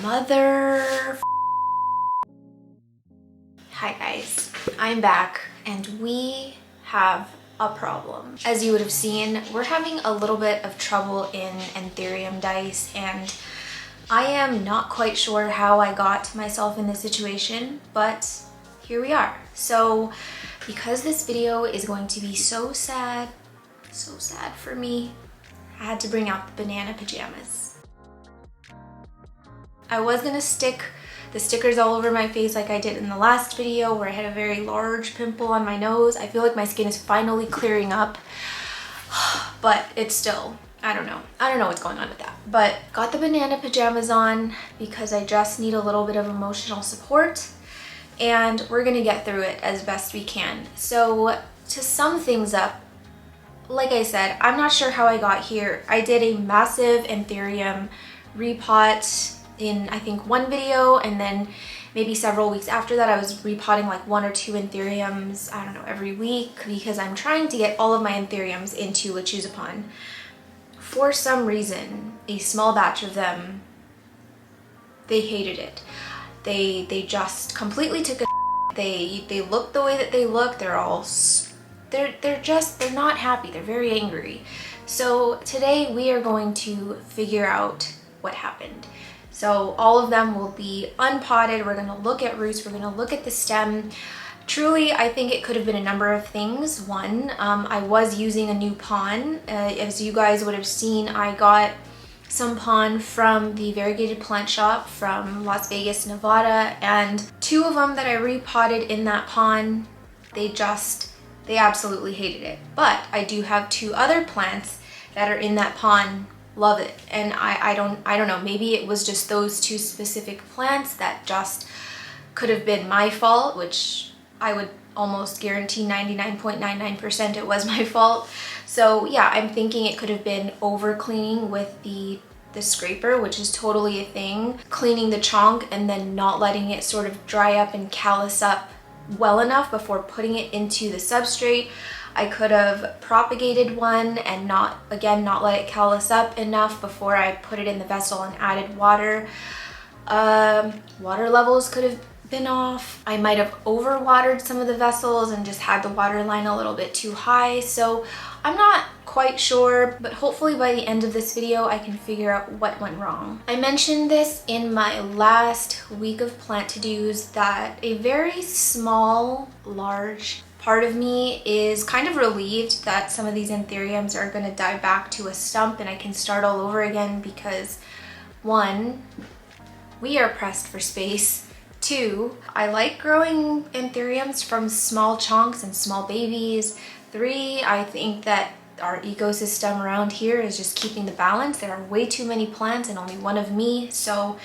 Mother. Hi guys, I'm back and we have a problem. As you would have seen, we're having a little bit of trouble in anthurium dice, and I am not quite sure how I got myself in this situation, but here we are. So because this video is going to be so sad for me, I had to bring out the banana pajamas. I was gonna stick the stickers all over my face like I did in the last video where I had a very large pimple on my nose. I feel like my skin is finally clearing up, but it's still, I don't know what's going on with that. But got the banana pajamas on because I just need a little bit of emotional support, and we're gonna get through it as best we can. So to sum things up, like I said, I'm not sure how I got here. I did a massive anthurium repot in I think one video, and then maybe several weeks after that I was repotting like 1 or 2 anthuriums, I don't know, every week, because I'm trying to get all of my anthuriums into lechuzapan. For some reason, a small batch of them, they hated it. They just completely took a they look the way that they look. They're not happy. They're very angry. So today we are going to figure out what happened. So all of them will be unpotted. We're gonna look at roots, we're gonna look at the stem. Truly, I think it could have been a number of things. One, I was using a new pon. As you guys would have seen, I got some pon from the variegated plant shop from Las Vegas, Nevada, and 2 of them that I repotted in that pon, they absolutely hated it. But I do have 2 other plants that are in that pon, love it. And I don't know, maybe it was just those 2 specific plants that just could have been my fault, which I would almost guarantee 99.99% it was my fault. So yeah, I'm thinking it could have been over cleaning with the scraper, which is totally a thing. Cleaning the chonk and then not letting it sort of dry up and callus up well enough before putting it into the substrate. I could have propagated one and not let it callus up enough before I put it in the vessel and added water. Water levels could have been off. I might have overwatered some of the vessels and just had the water line a little bit too high. So I'm not quite sure, but hopefully by the end of this video I can figure out what went wrong. I mentioned this in my last week of plant to-dos that a very small, large part of me is kind of relieved that some of these anthuriums are going to die back to a stump and I can start all over again, because 1, we are pressed for space. 2, I like growing anthuriums from small chunks and small babies. 3, I think that our ecosystem around here is just keeping the balance. There are way too many plants and only one of me, so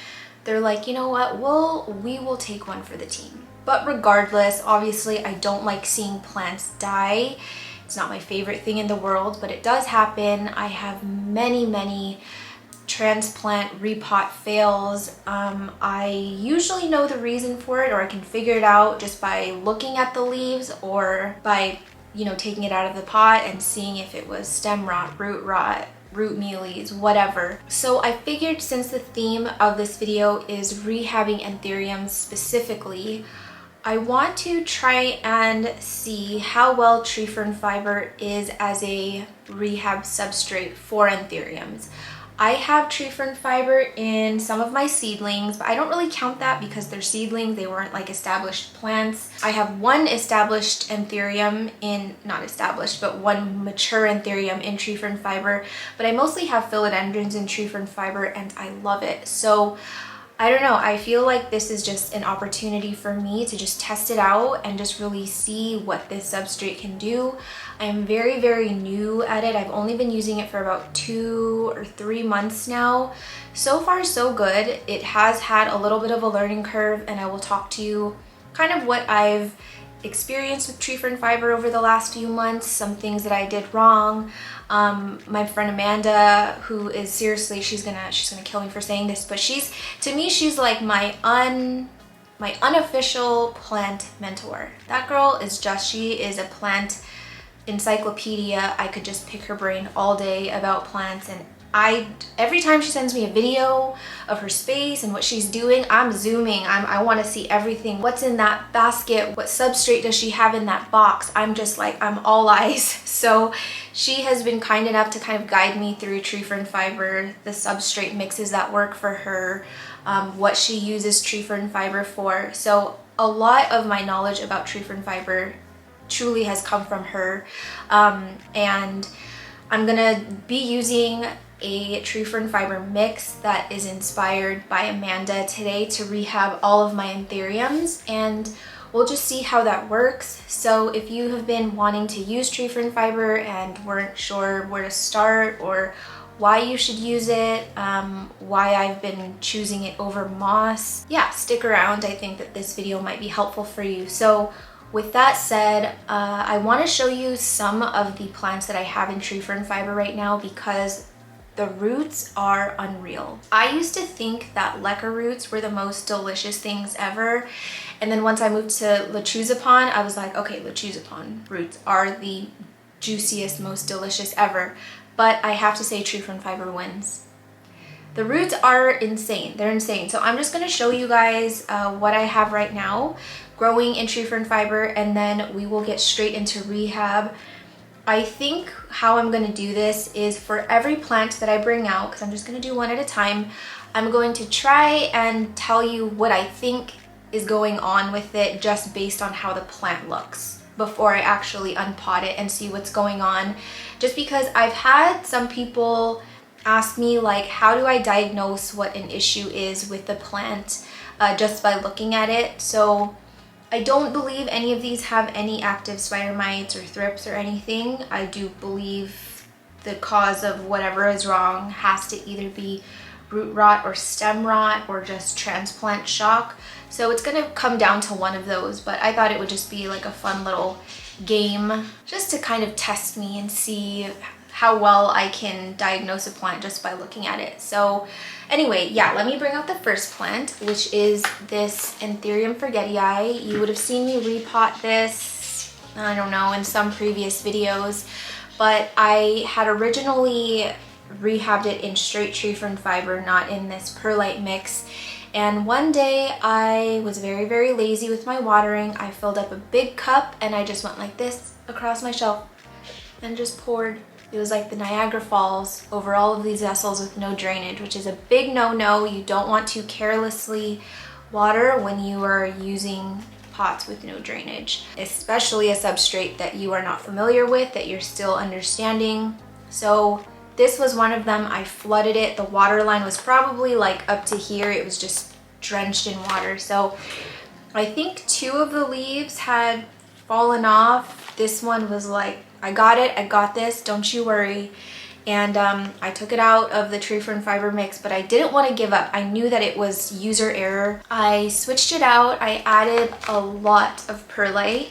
they're like, you know what, we will take one for the team. But regardless, obviously I don't like seeing plants die. It's not my favorite thing in the world, but it does happen. I have many transplant repot fails. I usually know the reason for it, or I can figure it out just by looking at the leaves, or by, you know, taking it out of the pot and seeing if it was stem rot, root mealies, whatever. So I figured, since the theme of this video is rehabbing anthuriums specifically, I want to try and see how well tree fern fiber is as a rehab substrate for anthuriums. I have tree fern fiber in some of my seedlings, but I don't really count that because they're seedlings. They weren't like established plants. I have one established anthurium in, not established, but one mature anthurium in tree fern fiber, but I mostly have philodendrons in tree fern fiber and I love it. So I don't know, I feel like this is just an opportunity for me to just test it out and just really see what this substrate can do. I'm very new at it. I've only been using it for about 2 or 3 months now. So far so good. It has had a little bit of a learning curve, and I will talk to you kind of what I've experienced with tree fern fiber over the last few months, some things that I did wrong. My friend Amanda, who is, seriously, she's gonna kill me for saying this, but to me she's like my unofficial plant mentor. That girl is she is a plant encyclopedia. I could just pick her brain all day about plants, and every time she sends me a video of her space and what she's doing, I'm zooming. I want to see everything. What's in that basket? What substrate does she have in that box? I'm just like, I'm all eyes. So she has been kind enough to kind of guide me through tree fern fiber, the substrate mixes that work for her, what she uses tree fern fiber for. So a lot of my knowledge about tree fern fiber truly has come from her. And I'm gonna be using a tree fern fiber mix that is inspired by Amanda today to rehab all of my anthuriums, and we'll just see how that works. So if you have been wanting to use tree fern fiber and weren't sure where to start or why you should use it, why I've been choosing it over moss, yeah, stick around. I think that this video might be helpful for you. So with that said, I want to show you some of the plants that I have in tree fern fiber right now because the roots are unreal. I used to think that leca roots were the most delicious things ever. And then once I moved to lechuzapon, I was like, okay, lechuzapon roots are the juiciest, most delicious ever. But I have to say tree fern fiber wins. The roots are insane. They're insane. So I'm just going to show you guys what I have right now growing in tree fern fiber, and then we will get straight into rehab. I think how I'm going to do this is for every plant that I bring out, because I'm just going to do one at a time, I'm going to try and tell you what I think is going on with it just based on how the plant looks before I actually unpot it and see what's going on. Just because I've had some people ask me, like, how do I diagnose what an issue is with the plant just by looking at it. So I don't believe any of these have any active spider mites or thrips or anything. I do believe the cause of whatever is wrong has to either be root rot or stem rot or just transplant shock. So it's gonna come down to one of those, but I thought it would just be like a fun little game just to kind of test me and see how well I can diagnose a plant just by looking at it. So anyway, yeah, let me bring out the first plant, which is this Anthurium forgetii. You would have seen me repot this, I don't know, in some previous videos, but I had originally rehabbed it in straight tree fern fiber, not in this perlite mix. And one day I was very, very lazy with my watering. I filled up a big cup and I just went like this across my shelf and just poured. It was like the Niagara Falls over all of these vessels with no drainage, which is a big no-no. You don't want to carelessly water when you are using pots with no drainage, especially a substrate that you are not familiar with, that you're still understanding. So this was one of them. I flooded it. The water line was probably like up to here. It was just drenched in water. So I think 2 of the leaves had fallen off. This one was like, I got it, I got this, don't you worry. And I took it out of the tree fern fiber mix, but I didn't want to give up. I knew that it was user error. I switched it out. I added a lot of perlite,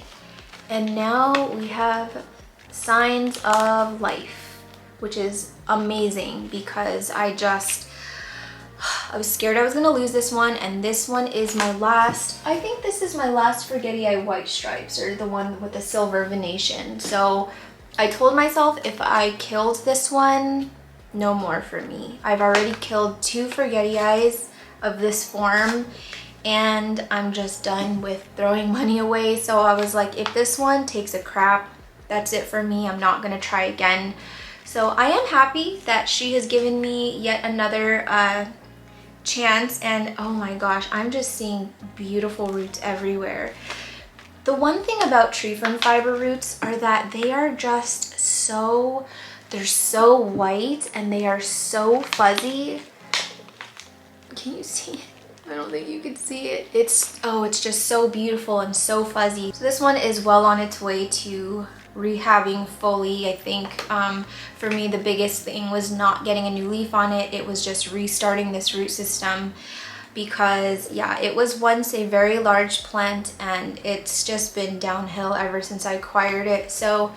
and now we have signs of life, which is amazing because I was scared I was gonna lose this one, and this one is my last, I think this is my last forgetii white stripes, or the one with the silver venation. So I told myself if I killed this one, no more for me. I've already killed 2 forgetii of this form, and I'm just done with throwing money away. So I was like, if this one takes a crap, that's it for me. I'm not gonna try again. So I am happy that she has given me yet another chance, and oh my gosh, I'm just seeing beautiful roots everywhere. The one thing about tree fern fiber roots are that they are just so, they're so white and they are so fuzzy. Can you see it? I don't think you can see it. It's just so beautiful and so fuzzy. So this one is well on its way to rehabbing fully. I think for me the biggest thing was not getting a new leaf on it. It was just restarting this root system because yeah, it was once a very large plant and it's just been downhill ever since I acquired it. So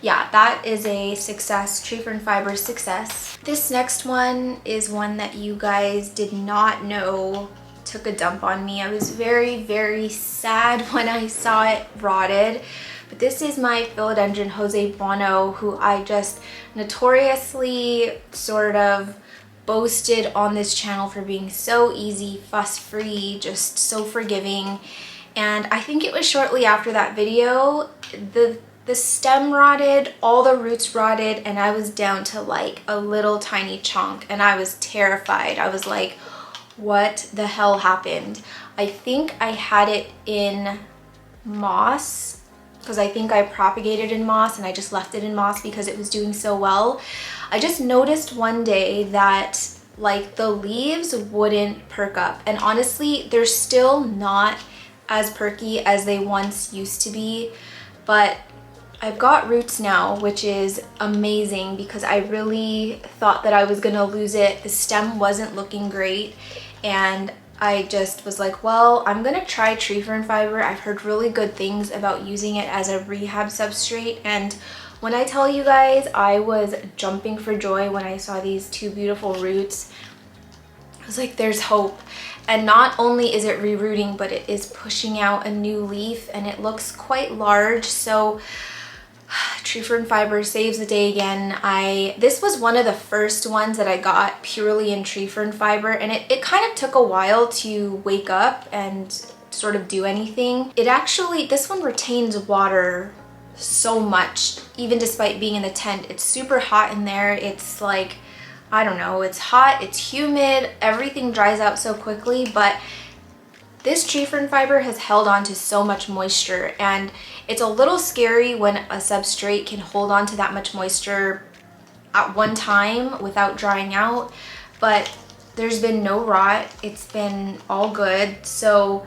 yeah, that is a success, tree fern fiber success. This next one is one that you guys did not know took a dump on me. I was very, very sad when I saw it rotted. but this is my Philodendron Jose Bono, who I just notoriously sort of boasted on this channel for being so easy, fuss-free, just so forgiving. And I think it was shortly after that video, the stem rotted, all the roots rotted, and I was down to like a little tiny chunk, and I was terrified. I was like, what the hell happened? I think I had it in moss, because I think I propagated in moss and I just left it in moss because it was doing so well. I just noticed one day that like the leaves wouldn't perk up, and honestly they're still not as perky as they once used to be, but I've got roots now, which is amazing because I really thought that I was gonna lose it. The stem wasn't looking great, and I just was like, well, I'm gonna try tree fern fiber. I've heard really good things about using it as a rehab substrate, and when I tell you guys, I was jumping for joy when I saw these two beautiful roots. I was like, there's hope. And not only is it rerooting, but it is pushing out a new leaf, and it looks quite large. So tree fern fiber saves the day again. This was one of the first ones that I got purely in tree fern fiber, and it kind of took a while to wake up and sort of do anything. This one retains water so much, even despite being in the tent. It's super hot in there. It's like, I don't know, it's hot, it's humid, everything dries out so quickly, but this tree fern fiber has held on to so much moisture, and it's a little scary when a substrate can hold on to that much moisture at one time without drying out, but there's been no rot. It's been all good. So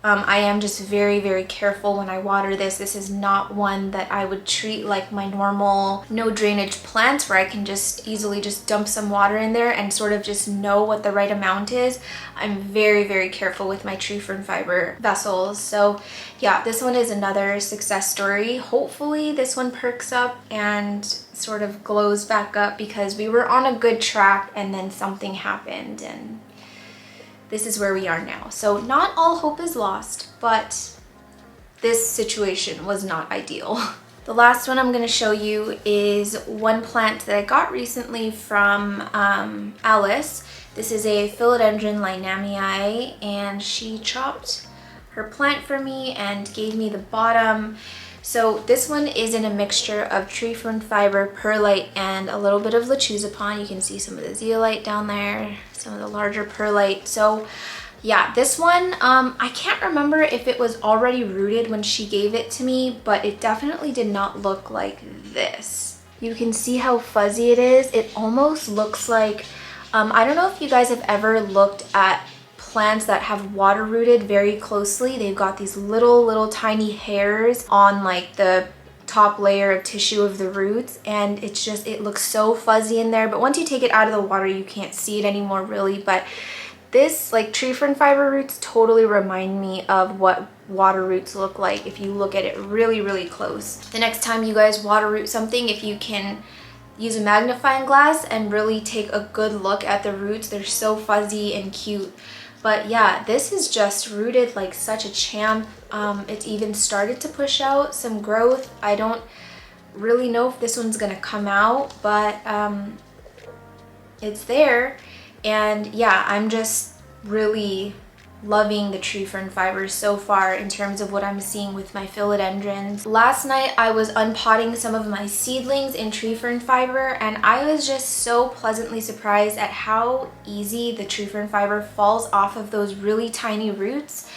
I am just very, very careful when I water this. This is not one that I would treat like my normal no drainage plants where I can just easily just dump some water in there and sort of just know what the right amount is. I'm very, very careful with my tree fern fiber vessels. So yeah, this one is another success story. Hopefully this one perks up and sort of glows back up, because we were on a good track and then something happened, and this is where we are now. So not all hope is lost, but this situation was not ideal. The last one I'm going to show you is one plant that I got recently from Alice. This is a Philodendron Lineamei, and she chopped her plant for me and gave me the bottom. So this one is in a mixture of tree fern fiber, perlite, and a little bit of lechuzepon. You can see some of the zeolite down there, some of the larger perlite. So yeah, this one, I can't remember if it was already rooted when she gave it to me, but it definitely did not look like this. You can see how fuzzy it is. It almost looks like, I don't know if you guys have ever looked at plants that have water rooted very closely. They've got these little tiny hairs on like the top layer of tissue of the roots, and it looks so fuzzy in there, but once you take it out of the water you can't see it anymore really. But this, like, tree fern fiber roots totally remind me of what water roots look like if you look at it really, really close. The next time you guys water root something, if you can use a magnifying glass and really take a good look at the roots, they're so fuzzy and cute. But yeah, this is just rooted like such a champ. It's even started to push out some growth. I don't really know if this one's gonna come out, but it's there. And yeah, I'm just really loving the tree fern fibers so far in terms of what I'm seeing with my philodendrons. Last night I was unpotting some of my seedlings in tree fern fiber, and I was just so pleasantly surprised at how easy the tree fern fiber falls off of those really tiny roots.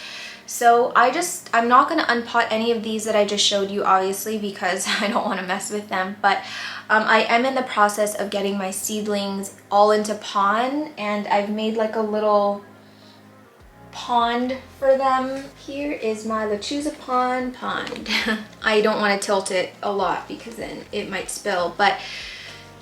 So I'm not going to unpot any of these that I just showed you, obviously, because I don't want to mess with them, but I am in the process of getting my seedlings all into pond, and I've made like a little pond for them. Here is my lechuzepon pond. I don't want to tilt it a lot because then it might spill, but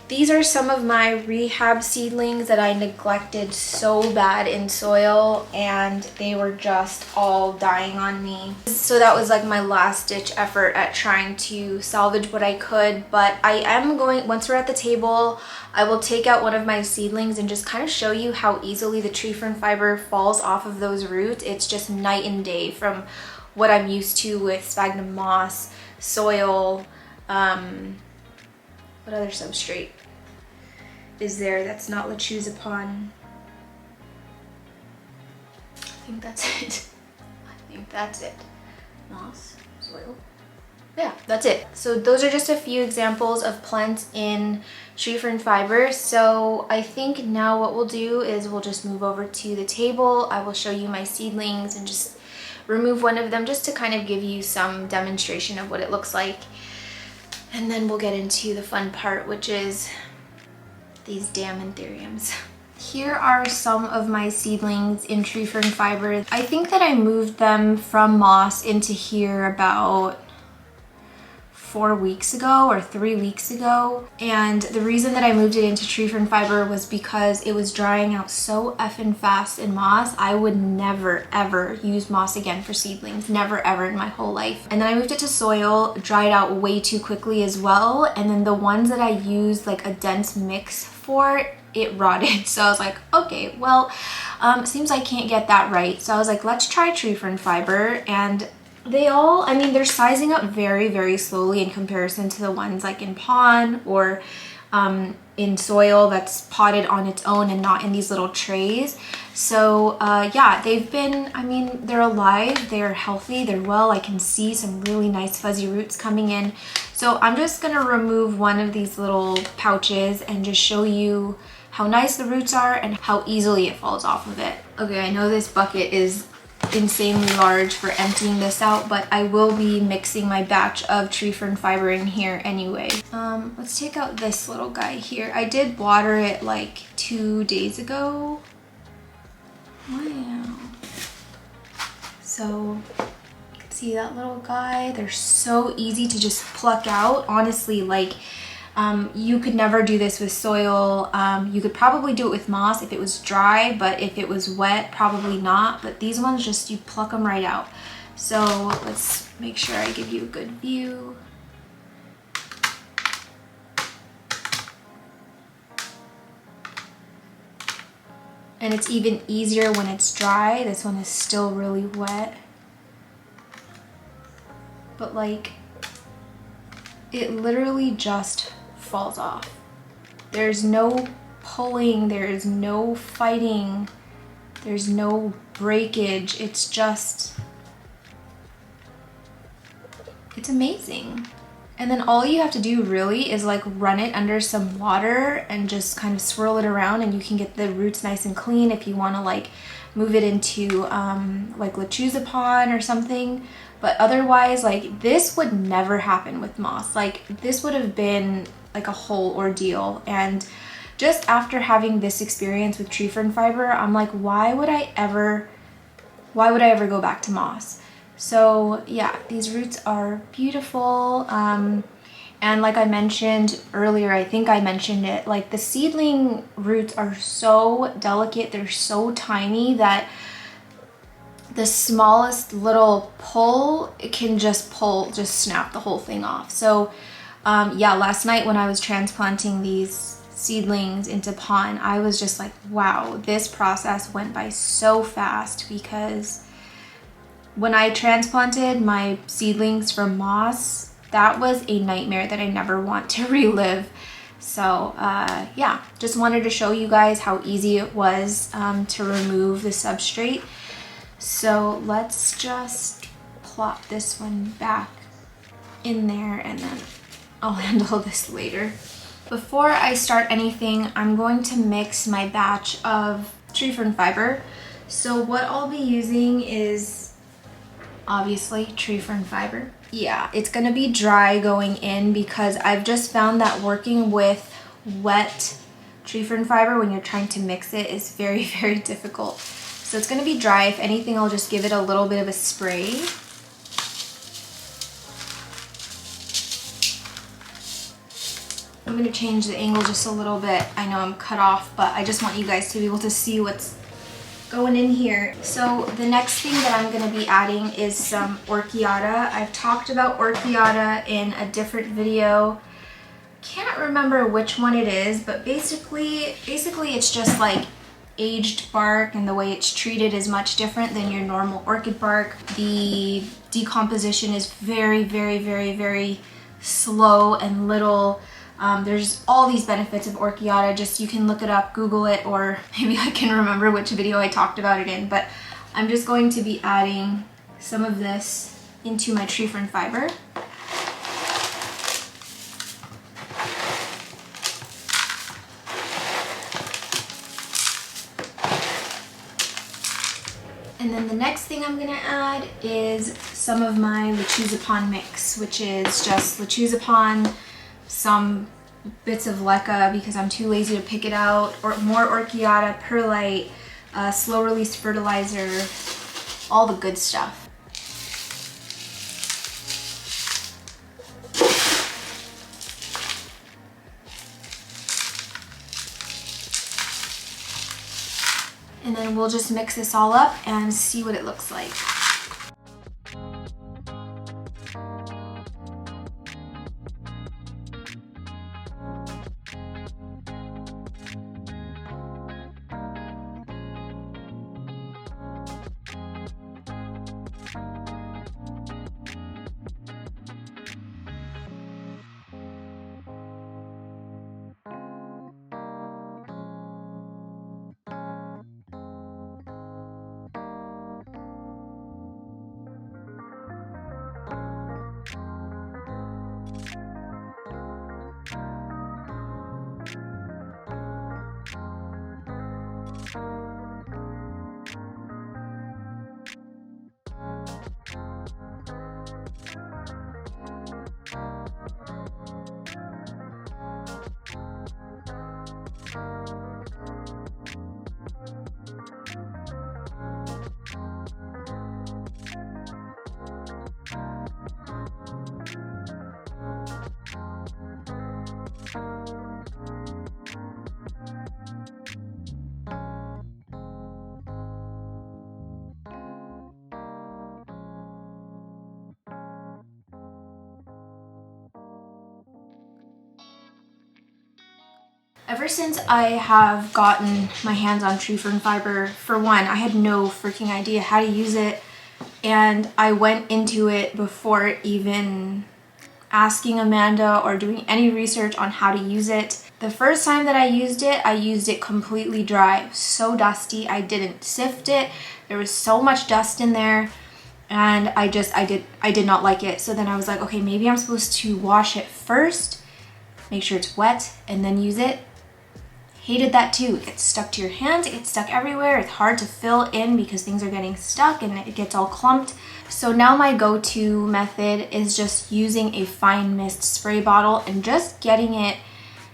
these are some of my rehab seedlings that I neglected so bad in soil, and they were just all dying on me. So that was like my last ditch effort at trying to salvage what I could. But I am going, once we're at the table, I will take out one of my seedlings and just kind of show you how easily the tree fern fiber falls off of those roots. It's just night and day from what I'm used to with sphagnum moss, soil, what other substrate is there that's not lechuzepon? I think that's it. I think that's it. Moss, soil. Yeah, that's it. So those are just a few examples of plants in tree fern fiber. So I think now what we'll do is we'll just move over to the table. I will show you my seedlings and just remove one of them just to kind of give you some demonstration of what it looks like. And then we'll get into the fun part, which is these damn anthuriums. Here are some of my seedlings in tree fern fiber. I think that I moved them from moss into here about 4 weeks ago or 3 weeks ago. And the reason that I moved it into tree fern fiber was because it was drying out so effing fast in moss. I would never ever use moss again for seedlings, never ever in my whole life. And then I moved it to soil, dried out way too quickly as well. And then the ones that I used like a dense mix for, it rotted. So I was like, okay, well, seems I can't get that right. So I was like, let's try tree fern fiber. And they all, I mean, they're sizing up very, very slowly in comparison to the ones like in pond or in soil that's potted on its own and not in these little trays. So yeah, they've been, I mean, they're alive, they're healthy, they're well. I can see some really nice fuzzy roots coming in. So I'm just gonna remove one of these little pouches and just show you how nice the roots are and how easily it falls off of it. Okay, I know this bucket is insanely large for emptying this out, but I will be mixing my batch of tree fern fiber in here anyway. Let's take out this little guy here. I did water it like 2 days ago. Wow. So you can see that little guy. They're so easy to just pluck out. Honestly, like you could never do this with soil. You could probably do it with moss if it was dry, but if it was wet, probably not. But these ones, just you pluck them right out. So let's make sure I give you a good view. And it's even easier when it's dry. This one is still really wet. But like, it literally just falls off. There's no pulling, there's no fighting, there's no breakage. It's just, it's amazing. And then all you have to do really is like run it under some water and just kind of swirl it around, and you can get the roots nice and clean if you want to like move it into like lechuzepon or something. But otherwise, like, this would never happen with moss. Like, this would have been like a whole ordeal. And just after having this experience with tree fern fiber, I'm like, why would I ever go back to moss? So yeah, these roots are beautiful. And like I mentioned earlier, I think I mentioned it, like the seedling roots are so delicate, they're so tiny that the smallest little pull, it can just snap the whole thing off. So yeah, last night when I was transplanting these seedlings into pond, I was just like, wow, this process went by so fast, because when I transplanted my seedlings from moss, that was a nightmare that I never want to relive. So yeah, just wanted to show you guys how easy it was to remove the substrate. So let's just plop this one back in there, and then I'll handle this later. Before I start anything, I'm going to mix my batch of tree fern fiber. So what I'll be using is obviously tree fern fiber. Yeah, it's gonna be dry going in, because I've just found that working with wet tree fern fiber when you're trying to mix it is very, very difficult. So it's gonna be dry. If anything, I'll just give it a little bit of a spray. I'm gonna change the angle just a little bit. I know I'm cut off, but I just want you guys to be able to see what's going in here. So the next thing that I'm gonna be adding is some orchiata. I've talked about orchiata in a different video. Can't remember which one it is, but basically it's just like aged bark and the way it's treated is much different than your normal orchid bark. The decomposition is very, very, very, very slow and little. There's all these benefits of Orchiata. Just, you can look it up, Google it, or maybe I can remember which video I talked about it in, but I'm just going to be adding some of this into my tree fern fiber. And then the next thing I'm gonna add is some of my Lechuzapon mix, which is just Lechuzapon, some bits of leca because I'm too lazy to pick it out, or more Orchiata, perlite, slow release fertilizer, all the good stuff. And then we'll just mix this all up and see what it looks like. Ever since I have gotten my hands on tree fern fiber, for one, I had no freaking idea how to use it, and I went into it before even asking Amanda or doing any research on how to use it. The first time that I used it completely dry. It was so dusty. I didn't sift it. There was so much dust in there, and I did not like it. So then I was like, okay, maybe I'm supposed to wash it first, make sure it's wet, and then use it. Hated that too. It gets stuck to your hands, it gets stuck everywhere. It's hard to fill in because things are getting stuck and it gets all clumped. So now my go-to method is just using a fine mist spray bottle and just getting it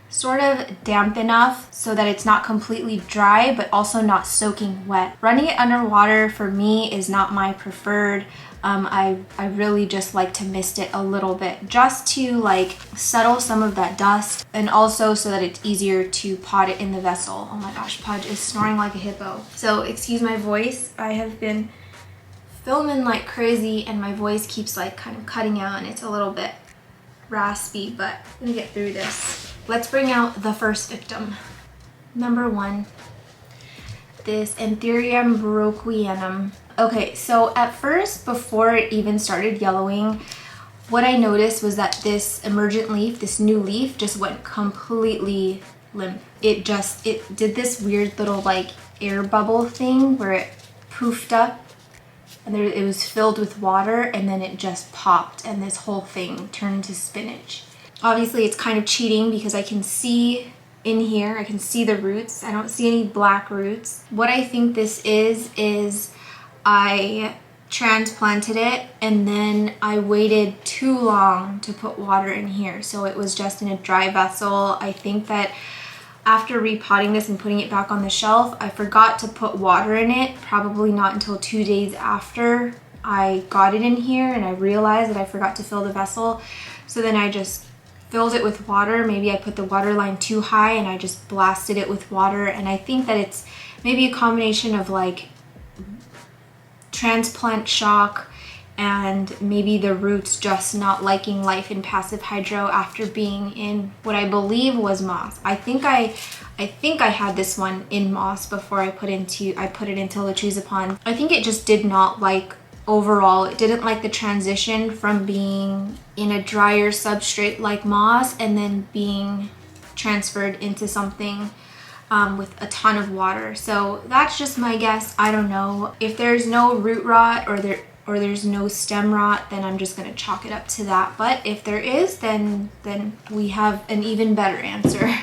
sort of damp enough so that it's not completely dry but also not soaking wet. Running it underwater for me is not my preferred. I really just like to mist it a little bit just to like settle some of that dust, and also so that it's easier to pot it in the vessel. Oh my gosh, Pudge is snoring like a hippo. So excuse my voice. I have been filming like crazy and my voice keeps like kind of cutting out and it's a little bit raspy, but I'm gonna get through this. Let's bring out the first victim. Number one, this Anthurium baroquianum. Okay, so at first, before it even started yellowing, what I noticed was that this emergent leaf, this new leaf, just went completely limp. It did this weird little like air bubble thing where it poofed up and it was filled with water, and then it just popped and this whole thing turned to spinach. Obviously it's kind of cheating because I can see in here, I can see the roots. I don't see any black roots. What I think this is I transplanted it and then I waited too long to put water in here. So it was just in a dry vessel. I think that after repotting this and putting it back on the shelf, I forgot to put water in it, probably not until 2 days after I got it in here, and I realized that I forgot to fill the vessel. So then I just filled it with water. Maybe I put the water line too high and I just blasted it with water. And I think that it's maybe a combination of like transplant shock and maybe the roots just not liking life in passive hydro after being in what I believe was moss. I think I I think I had this one in moss before I put it into Latrizapon. I think it just did not like, overall, it didn't like the transition from being in a drier substrate like moss and then being transferred into something with a ton of water. So that's just my guess. I don't know. If there's no root rot or there's no stem rot, then I'm just gonna chalk it up to that. But if there is, then we have an even better answer.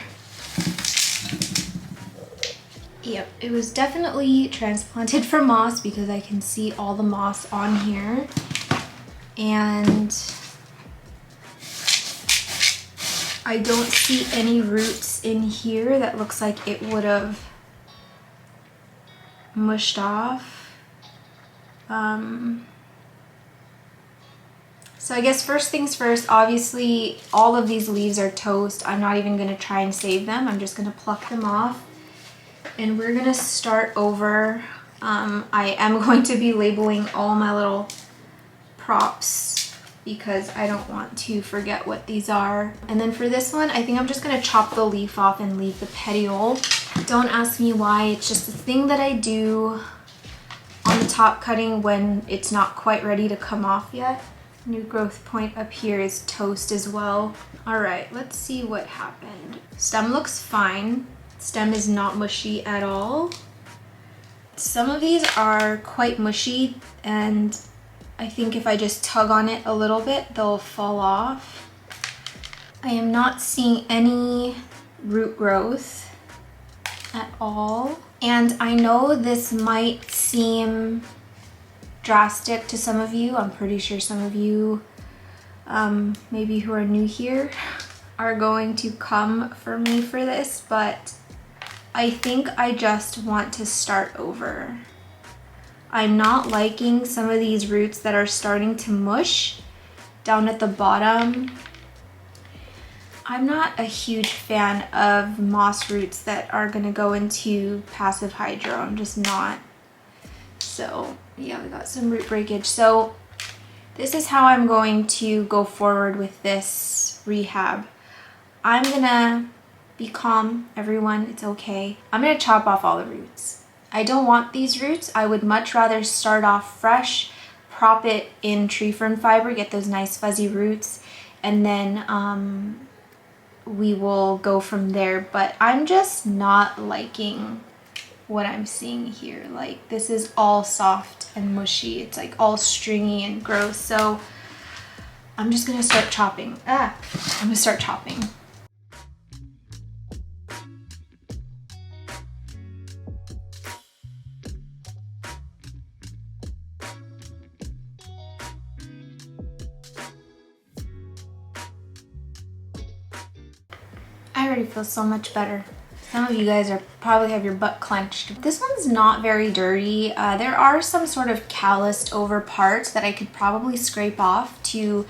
Yep, it was definitely transplanted from moss because I can see all the moss on here. And I don't see any roots in here that looks like it would have mushed off. So I guess first things first, obviously all of these leaves are toast. I'm not even gonna try and save them. I'm just gonna pluck them off. And we're gonna start over. I am going to be labeling all my little props because I don't want to forget what these are. And then for this one, I think I'm just gonna chop the leaf off and leave the petiole. Don't ask me why, it's just a thing that I do on the top cutting when it's not quite ready to come off yet. New growth point up here is toast as well. All right, let's see what happened. Stem looks fine. Stem is not mushy at all. Some of these are quite mushy, and I think if I just tug on it a little bit, they'll fall off. I am not seeing any root growth at all. And I know this might seem drastic to some of you. I'm pretty sure some of you, maybe who are new here, are going to come for me for this, but I think I just want to start over. I'm not liking some of these roots that are starting to mush down at the bottom. I'm not a huge fan of moss roots that are gonna go into passive hydro. I'm just not. So yeah, we got some root breakage. So this is how I'm going to go forward with this rehab. I'm gonna be calm, everyone, it's okay. I'm gonna chop off all the roots. I don't want these roots. I would much rather start off fresh, prop it in tree fern fiber, get those nice fuzzy roots, and then we will go from there. But I'm just not liking what I'm seeing here. Like, this is all soft and mushy. It's like all stringy and gross. So I'm just gonna start chopping. I'm gonna start chopping. I already feel so much better. Some of you guys probably have your butt clenched. This one's not very dirty. There are some sort of calloused over parts that I could probably scrape off to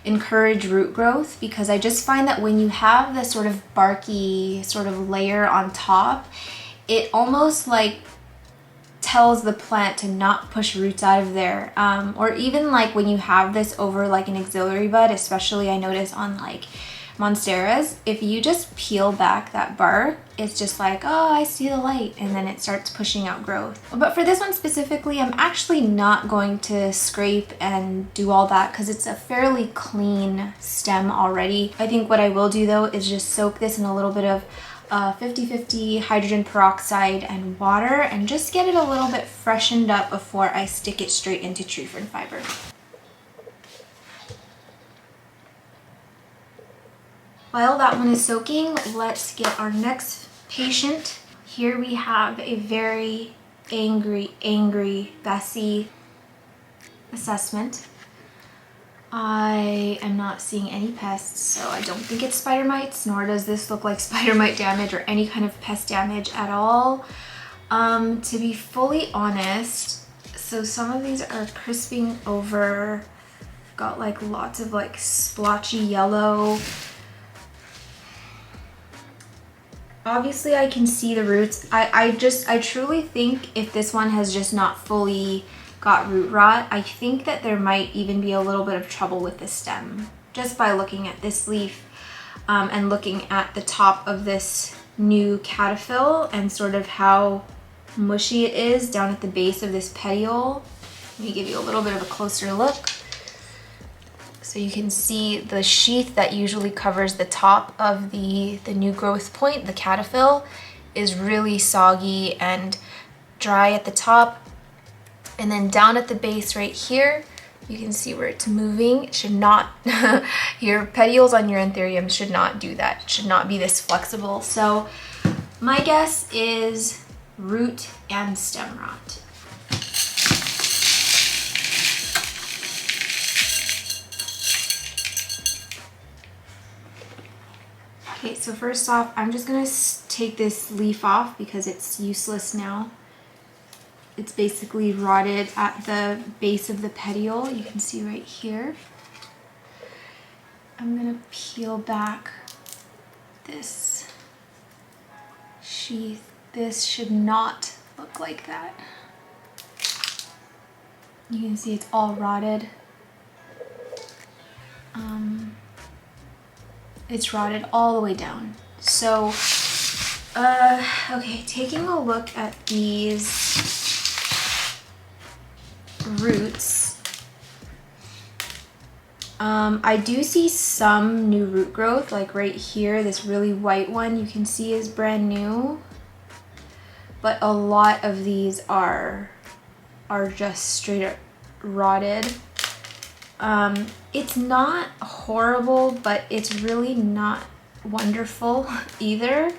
encourage root growth, because I just find that when you have this sort of barky sort of layer on top, it almost like tells the plant to not push roots out of there. Or even like when you have this over like an auxiliary bud, especially I notice on like monsteras, if you just peel back that bark, it's just like, oh, I see the light, and then it starts pushing out growth. But for this one specifically, I'm actually not going to scrape and do all that because it's a fairly clean stem already. I think what I will do though is just soak this in a little bit of 50-50 hydrogen peroxide and water and just get it a little bit freshened up before I stick it straight into tree fern fiber. While that one is soaking, let's get our next patient. Here we have a very angry Bessie assessment. I am not seeing any pests, so I don't think it's spider mites, nor does this look like spider mite damage or any kind of pest damage at all. To be fully honest, so some of these are crisping over, got like lots of like splotchy yellow. Obviously I can see the roots. I truly think if this one has just not fully got root rot, I think that there might even be a little bit of trouble with the stem just by looking at this leaf and looking at the top of this new cataphyll and sort of how mushy it is down at the base of this petiole. Let me give you a little bit of a closer look. So you can see the sheath that usually covers the top of the new growth point, the cataphyll, is really soggy and dry at the top. And then down at the base right here, you can see where it's moving. It should not, your petioles on your anthurium should not do that. It should not be this flexible. So my guess is root and stem rot. Okay, so first off, I'm just gonna take this leaf off because it's useless now. It's basically rotted at the base of the petiole. You can see right here. I'm gonna peel back this sheath. This should not look like that. You can see it's all rotted. It's rotted all the way down. So, okay, taking a look at these roots, I do see some new root growth, like right here, this really white one you can see is brand new, but a lot of these are just straight up rotted. It's not horrible, but it's really not wonderful either.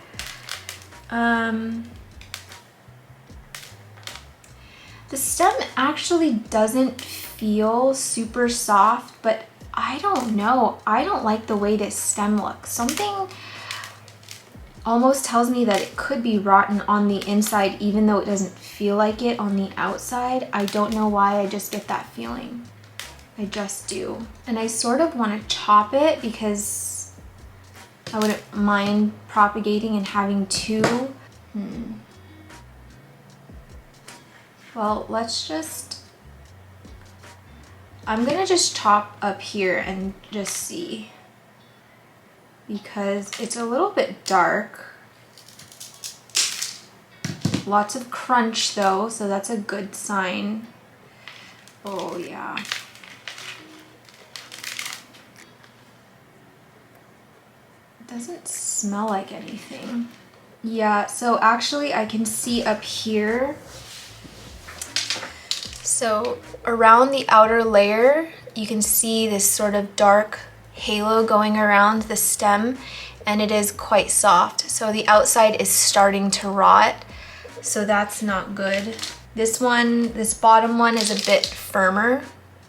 The stem actually doesn't feel super soft, but I don't know. I don't like the way this stem looks. Something almost tells me that it could be rotten on the inside, even though it doesn't feel like it on the outside. I don't know why, I just get that feeling. I just do. And I sort of want to chop it because I wouldn't mind propagating and having two. Well, I'm gonna just chop up here and just see, because it's a little bit dark. Lots of crunch though, so that's a good sign. Oh yeah. It doesn't smell like anything. Yeah, so actually I can see up here. So around the outer layer, you can see this sort of dark halo going around the stem, and it is quite soft. So the outside is starting to rot, so that's not good. This bottom one is a bit firmer.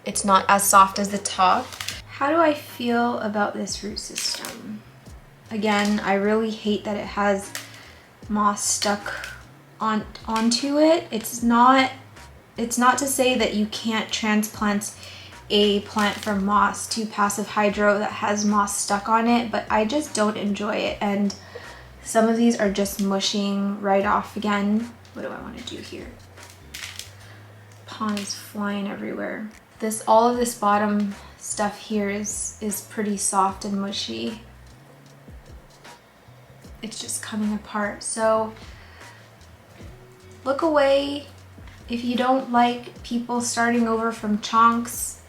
It's not as soft as the top. How do I feel about this root system? Again, I really hate that it has moss stuck onto it. It's not to say that you can't transplant a plant from moss to passive hydro that has moss stuck on it, but I just don't enjoy it, and some of these are just mushing right off again. What do I want to do here? Pond is flying everywhere. All of this bottom stuff here is pretty soft and mushy. It's just coming apart. So look away if you don't like people starting over from chunks.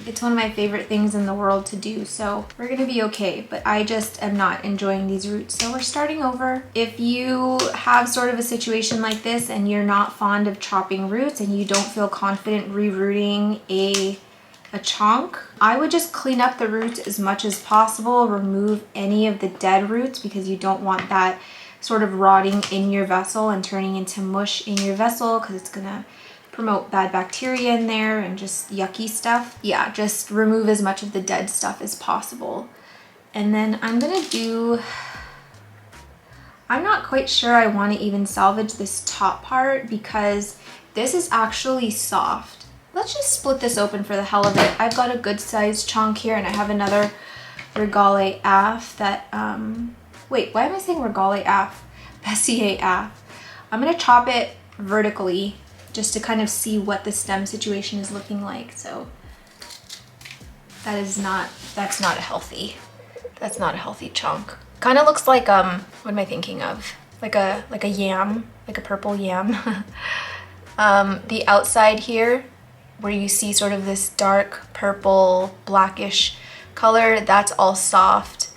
It's one of my favorite things in the world to do, so we're gonna be okay, but I just am not enjoying these roots, so we're starting over. If you have sort of a situation like this and you're not fond of chopping roots and you don't feel confident rerooting a chunk, I would just clean up the roots as much as possible, remove any of the dead roots because you don't want that sort of rotting in your vessel and turning into mush in your vessel, because it's gonna promote bad bacteria in there and just yucky stuff. Yeah, just remove as much of the dead stuff as possible. And then I'm not quite sure I want to even salvage this top part because this is actually soft. Let's just split this open for the hell of it. I've got a good sized chunk here, and I have another Regale af that, wait, why am I saying Regale af? Bessier af. I'm gonna chop it vertically just to kind of see what the stem situation is looking like. So that's not a healthy chunk. Kind of looks like, what am I thinking of? Like a yam, like a purple yam. The outside here, where you see sort of this dark purple, blackish color, that's all soft.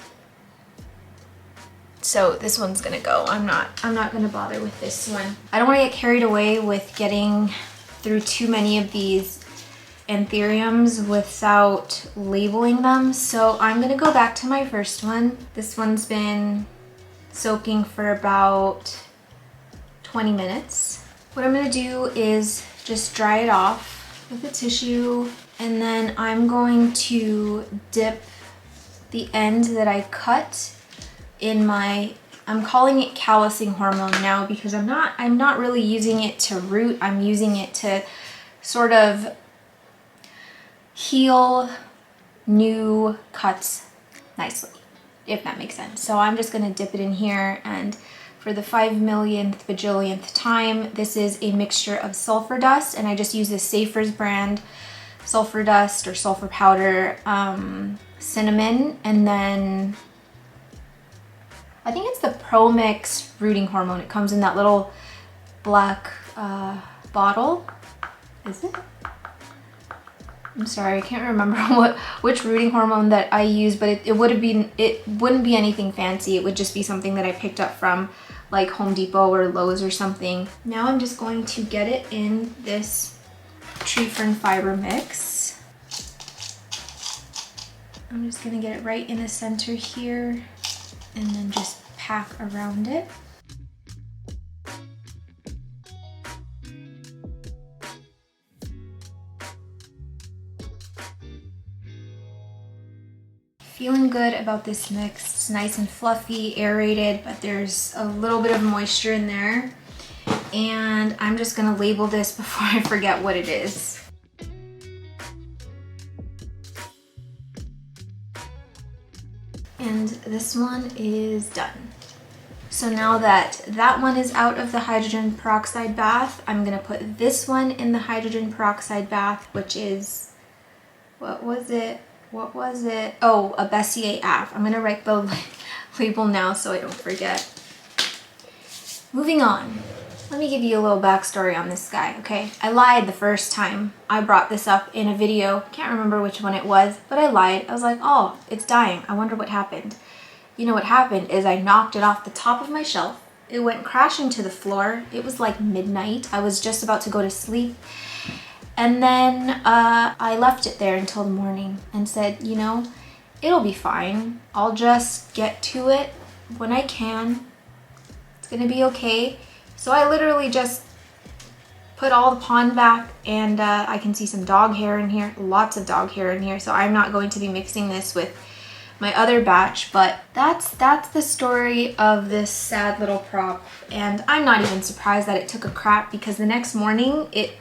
So this one's gonna go. I'm not gonna bother with this one. I don't want to get carried away with getting through too many of these anthuriums without labeling them. So I'm gonna go back to my first one. This one's been soaking for about 20 minutes. What I'm gonna do is just dry it off with a tissue, and then I'm going to dip the end that I cut in my, I'm calling it callousing hormone now because I'm not really using it to root. I'm using it to sort of heal new cuts nicely, if that makes sense. So I'm just gonna dip it in here, and for the 5 millionth bajillionth time, this is a mixture of sulfur dust, and I just use the Safer's brand sulfur dust or sulfur powder, cinnamon, and then I think it's the Pro Mix rooting hormone. It comes in that little black bottle. Is it? I'm sorry, I can't remember which rooting hormone that I use, but it wouldn't be anything fancy. It would just be something that I picked up from like Home Depot or Lowe's or something. Now I'm just going to get it in this tree fern fiber mix. I'm just gonna get it right in the center here and then just pack around it. Feeling good about this mix. It's nice and fluffy, aerated, but there's a little bit of moisture in there. And I'm just gonna label this before I forget what it is. And this one is done. So now that that one is out of the hydrogen peroxide bath, I'm gonna put this one in the hydrogen peroxide bath, which is, what was it? Oh, a Bessier Af. I'm gonna write the label now so I don't forget. Moving on. Let me give you a little backstory on this guy, okay? I lied the first time I brought this up in a video. Can't remember which one it was, but I lied. I was like, oh, it's dying. I wonder what happened. You know what happened is I knocked it off the top of my shelf. It went crashing to the floor. It was like midnight. I was just about to go to sleep. And then I left it there until the morning and said, you know, it'll be fine. I'll just get to it when I can. It's gonna be okay. So I literally just put all the pond back, and I can see some dog hair in here, lots of dog hair in here. So I'm not going to be mixing this with my other batch, but that's the story of this sad little prop. And I'm not even surprised that it took a crap, because the next morning it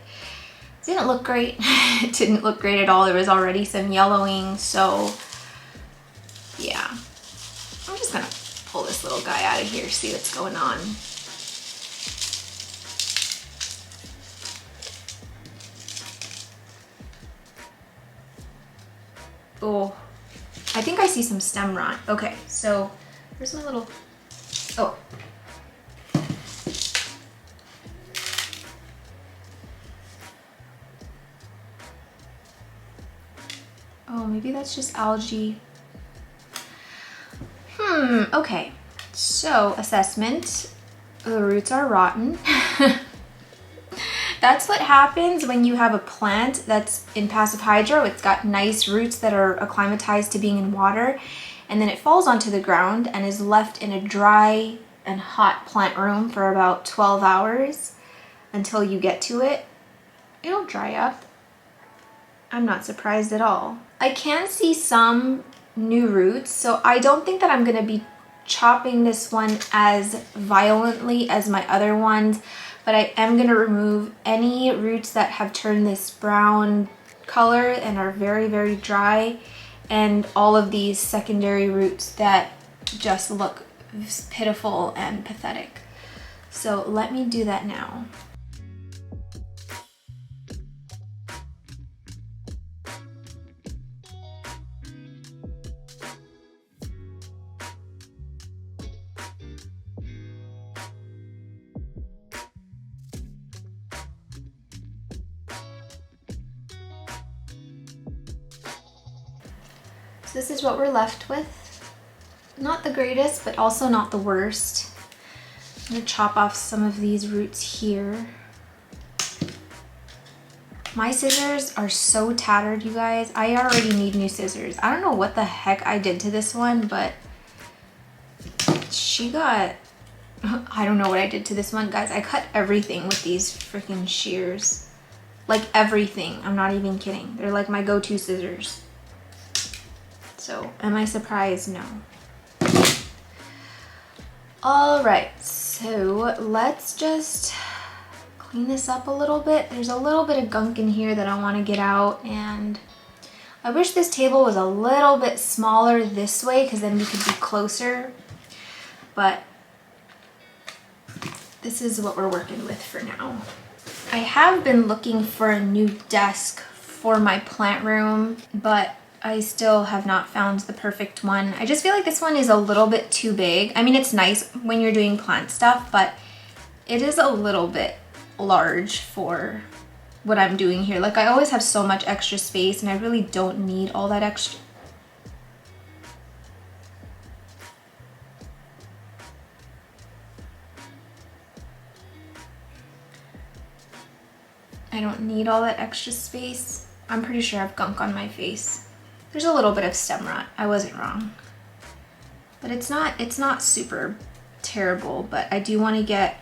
didn't look great. It didn't look great at all. There was already some yellowing, so yeah. I'm just gonna pull this little guy out of here, see what's going on. Oh, I think I see some stem rot. Okay, so where's my little, oh. Oh, maybe that's just algae. Okay. So, assessment. The roots are rotten. That's what happens when you have a plant that's in passive hydro. It's got nice roots that are acclimatized to being in water, and then it falls onto the ground and is left in a dry and hot plant room for about 12 hours until you get to it. It'll dry up. I'm not surprised at all. I can see some new roots, so I don't think that I'm gonna be chopping this one as violently as my other ones, but I am gonna remove any roots that have turned this brown color and are very, very dry, and all of these secondary roots that just look pitiful and pathetic. So let me do that now. this is what we're left with. Not the greatest, but also not the worst. I'm gonna chop off some of these roots here. My scissors are so tattered, you guys. I already need new scissors. I don't know what the heck I did to this one, but she got, I don't know what I did to this one, guys. I cut everything with these freaking shears. Like everything. I'm not even kidding. They're like my go-to scissors. So, am I surprised? No. All right, so let's just clean this up a little bit. There's a little bit of gunk in here that I want to get out, and I wish this table was a little bit smaller this way because then we could be closer, but this is what we're working with for now. I have been looking for a new desk for my plant room, but I still have not found the perfect one. I just feel like this one is a little bit too big. I mean, it's nice when you're doing plant stuff, but it is a little bit large for what I'm doing here. Like, I always have so much extra space and I really don't need all that extra. I don't need all that extra space. I'm pretty sure I have gunk on my face. There's a little bit of stem rot. I wasn't wrong. But it's not super terrible, but I do want to get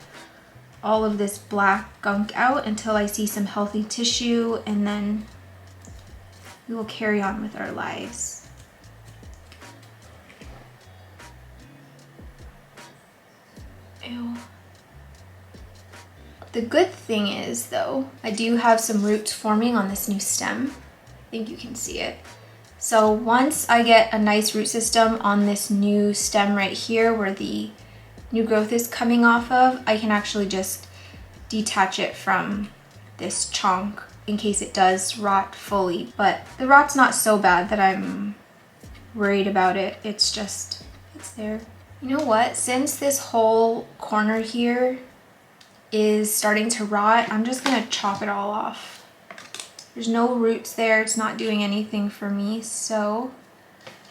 all of this black gunk out until I see some healthy tissue, and then we will carry on with our lives. Ew. The good thing is, though, I do have some roots forming on this new stem. I think you can see it. So once I get a nice root system on this new stem right here where the new growth is coming off of, I can actually just detach it from this chunk in case it does rot fully. But the rot's not so bad that I'm worried about it. It's just, it's there. You know what? Since this whole corner here is starting to rot, I'm just gonna chop it all off. There's no roots there, it's not doing anything for me, so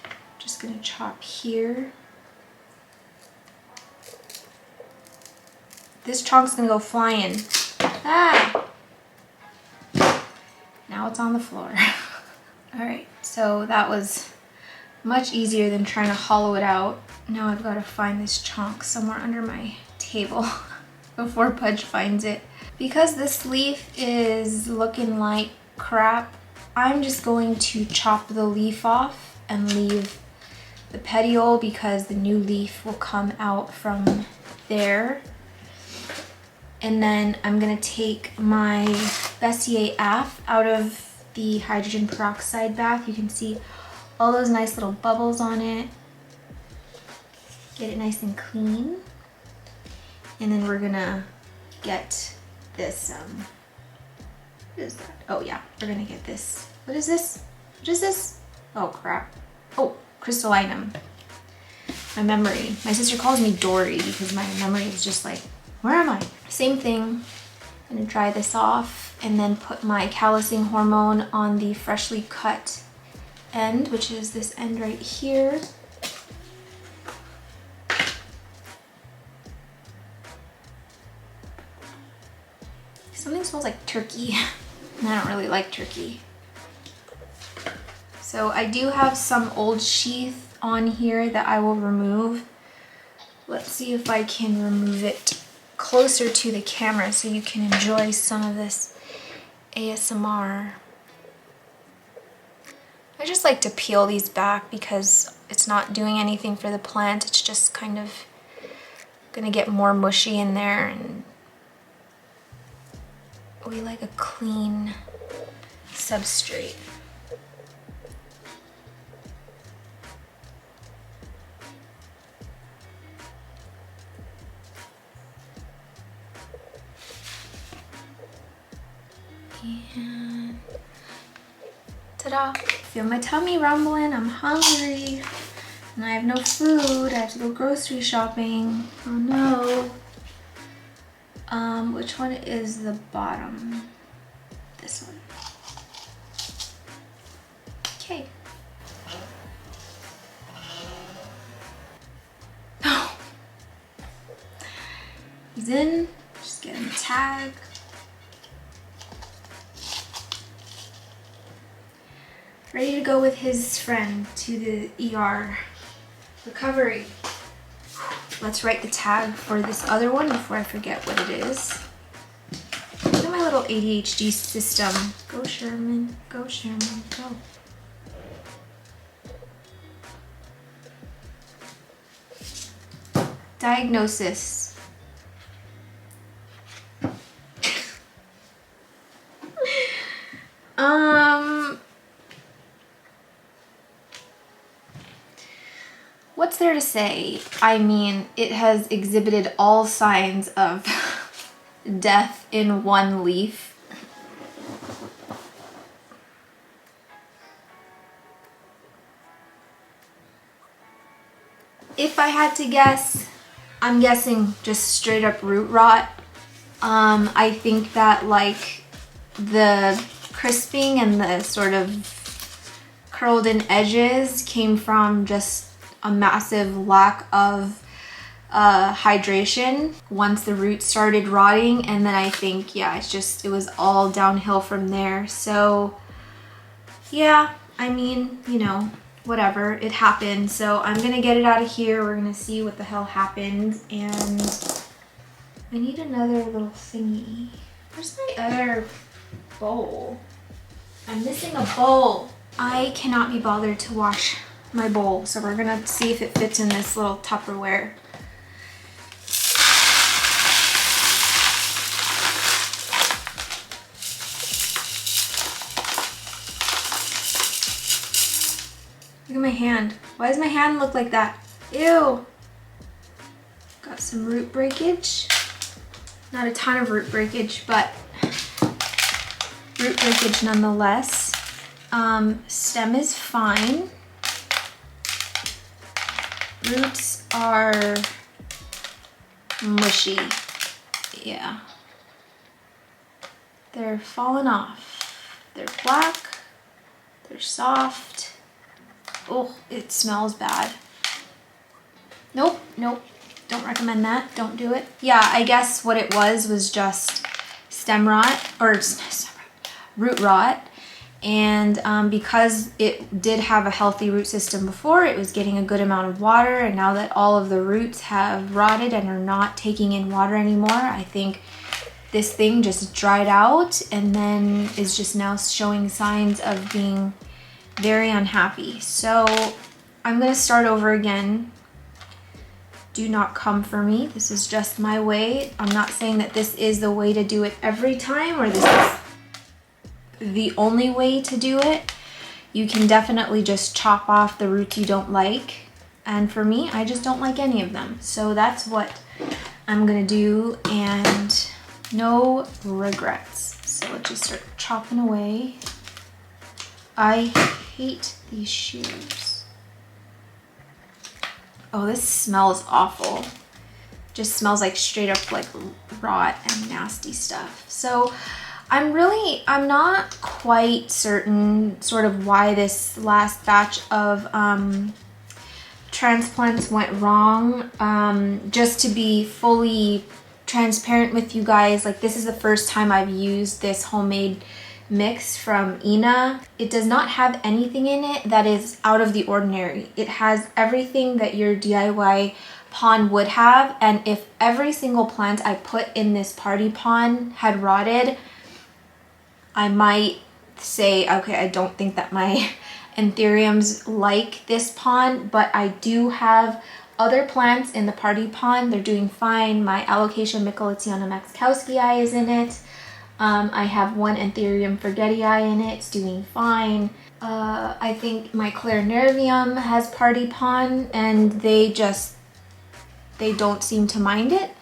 I'm just gonna chop here. This chunk's gonna go flying. Ah! Now it's on the floor. All right, so that was much easier than trying to hollow it out. Now I've got to find this chunk somewhere under my table before Pudge finds it. Because this leaf is looking like crap, I'm just going to chop the leaf off and leave the petiole because the new leaf will come out from there. And then I'm gonna take my Bessier AF out of the hydrogen peroxide bath. You can see all those nice little bubbles on it. Get it nice and clean. And then we're gonna get this, what is that? Oh yeah, we're gonna get this. What is this? What is this? Oh crap. Oh, crystallinum. My memory. My sister calls me Dory because my memory is just like, where am I? Same thing. I'm gonna dry this off and then put my callusing hormone on the freshly cut end, which is this end right here. Something smells like turkey, and I don't really like turkey. So I do have some old sheath on here that I will remove. Let's see if I can remove it closer to the camera so you can enjoy some of this ASMR. I just like to peel these back because it's not doing anything for the plant. It's just kind of gonna get more mushy in there, and we like a clean substrate. And ta-da! Feel my tummy rumbling, I'm hungry. And I have no food, I have to go grocery shopping. Oh no. Which one is the bottom? This one. Okay. He's in, just get him a tag. Ready to go with his friend to the ER. Recovery. Let's write the tag for this other one before I forget what it is. Look at my little ADHD system. Go Sherman, go Sherman, go. Diagnosis. What's there to say? I mean, it has exhibited all signs of death in one leaf. If I had to guess, I'm guessing just straight up root rot. I think that like the crisping and the sort of curled in edges came from just a massive lack of hydration once the roots started rotting, and then I think, yeah, it was all downhill from there. So yeah, I mean, you know, whatever, it happened. So I'm gonna get it out of here. We're gonna see what the hell happened, and I need another little thingy. Where's my other bowl? I'm missing a bowl. I cannot be bothered to wash my bowl, so we're gonna see if it fits in this little Tupperware. Look at my hand. Why does my hand look like that? Ew. Got some root breakage. Not a ton of root breakage, but root breakage nonetheless. Stem is fine. Roots are mushy. Yeah. They're falling off. They're black. They're soft. Oh, it smells bad. Nope, nope. Don't recommend that. Don't do it. Yeah, I guess what it was just stem rot, or root rot. And because it did have a healthy root system before, it was getting a good amount of water, and now that all of the roots have rotted and are not taking in water anymore, I think this thing just dried out and then is just now showing signs of being very unhappy. So I'm gonna start over again. Do not come for me. This is just my way. I'm not saying that this is the way to do it every time, or this is the only way to do it. You can definitely just chop off the roots you don't like. And for me, I just don't like any of them. So that's what I'm gonna do, and no regrets. So let's just start chopping away. I hate these shears. Oh, this smells awful. Just smells like straight up like rot and nasty stuff. So I'm not quite certain sort of why this last batch of transplants went wrong. Just to be fully transparent with you guys, like this is the first time I've used this homemade mix from Ina. It does not have anything in it that is out of the ordinary. It has everything that your DIY pond would have, and if every single plant I put in this party pond had rotted, I might say, okay, I don't think that my anthuriums like this pond, but I do have other plants in the party pond. They're doing fine. My alocasia Micholitziana maxkowskii is in it. I have one anthurium forgetii in it. It's doing fine. I think my clarinervium has party pond, and they don't seem to mind it.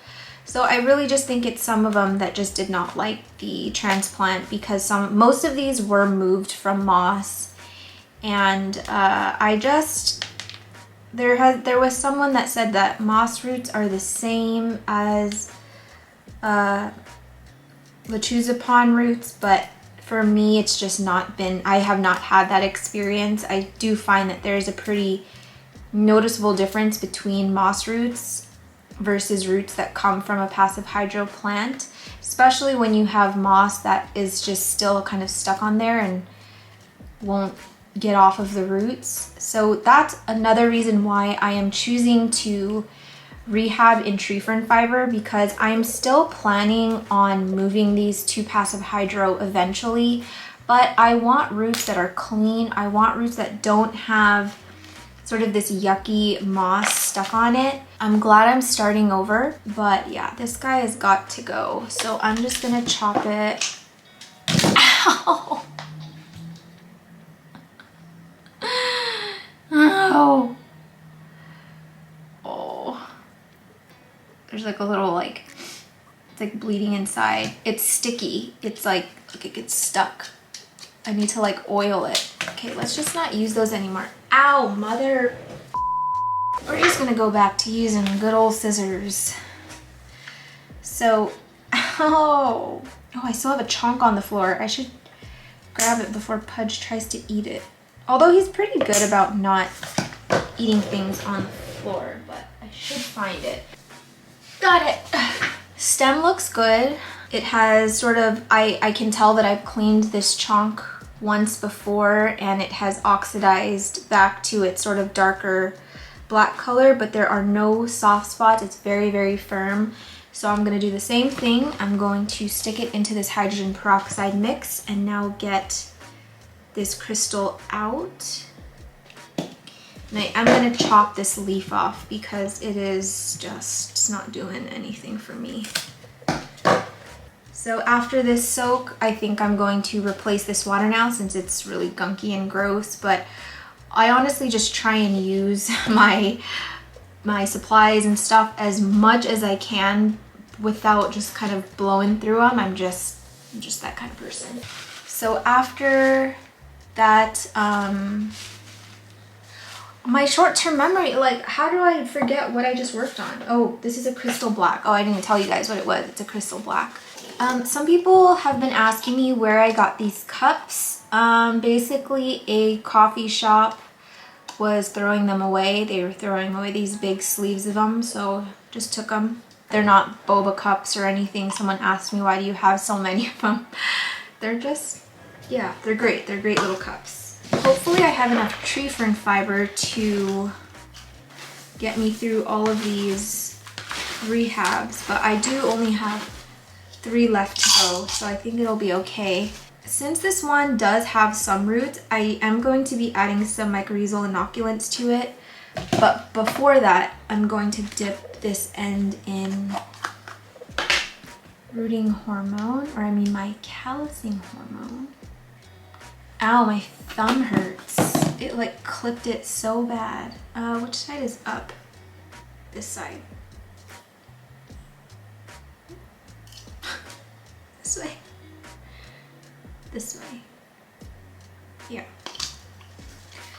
So I really just think it's some of them that just did not like the transplant, because most of these were moved from moss, and there was someone that said that moss roots are the same as lechuza pond roots, but for me it's just not been, I have not had that experience. I do find that there's a pretty noticeable difference between moss roots versus roots that come from a passive hydro plant, especially when you have moss that is just still kind of stuck on there and won't get off of the roots. So that's another reason why I am choosing to rehab in tree fern fiber, because I'm still planning on moving these to passive hydro eventually, but I want roots that are clean. I want roots that don't have sort of this yucky moss stuck on it. I'm glad I'm starting over, but yeah, this guy has got to go. So I'm just gonna chop it. Ow! Oh. Oh. There's like a little it's like bleeding inside. It's sticky. It's like it gets stuck. I need to like oil it. Okay, let's just not use those anymore. Ow, mother. We're just gonna go back to using good old scissors. So, oh, I still have a chunk on the floor. I should grab it before Pudge tries to eat it. Although he's pretty good about not eating things on the floor, but I should find it. Got it. Stem looks good. It has sort of, I can tell that I've cleaned this chunk once before and it has oxidized back to its sort of darker black color, but there are no soft spots. It's very, very firm. So I'm gonna do the same thing. I'm going to stick it into this hydrogen peroxide mix and now get this crystal out. And I'm gonna chop this leaf off because it is just, it's not doing anything for me. So after this soak, I think I'm going to replace this water now since it's really gunky and gross, but I honestly just try and use my supplies and stuff as much as I can without just kind of blowing through them. I'm just that kind of person. So after that, my short-term memory, like how do I forget what I just worked on? Oh, this is a crystal black. Oh, I didn't tell you guys what it was. It's a crystal black. Some people have been asking me where I got these cups. Basically a coffee shop was throwing them away. They were throwing away these big sleeves of them, so just took them. They're not boba cups or anything. Someone asked me, why do you have so many of them? They're just, yeah, they're great. They're great little cups. Hopefully I have enough tree fern fiber to get me through all of these rehabs, but I do only have 3 left to go, so I think it'll be okay. Since this one does have some roots, I am going to be adding some mycorrhizal inoculants to it, but before that, I'm going to dip this end in rooting hormone, or I mean my callousing hormone. Ow, my thumb hurts. It like clipped it so bad. Which side is up? This side. This way. This way. Yeah.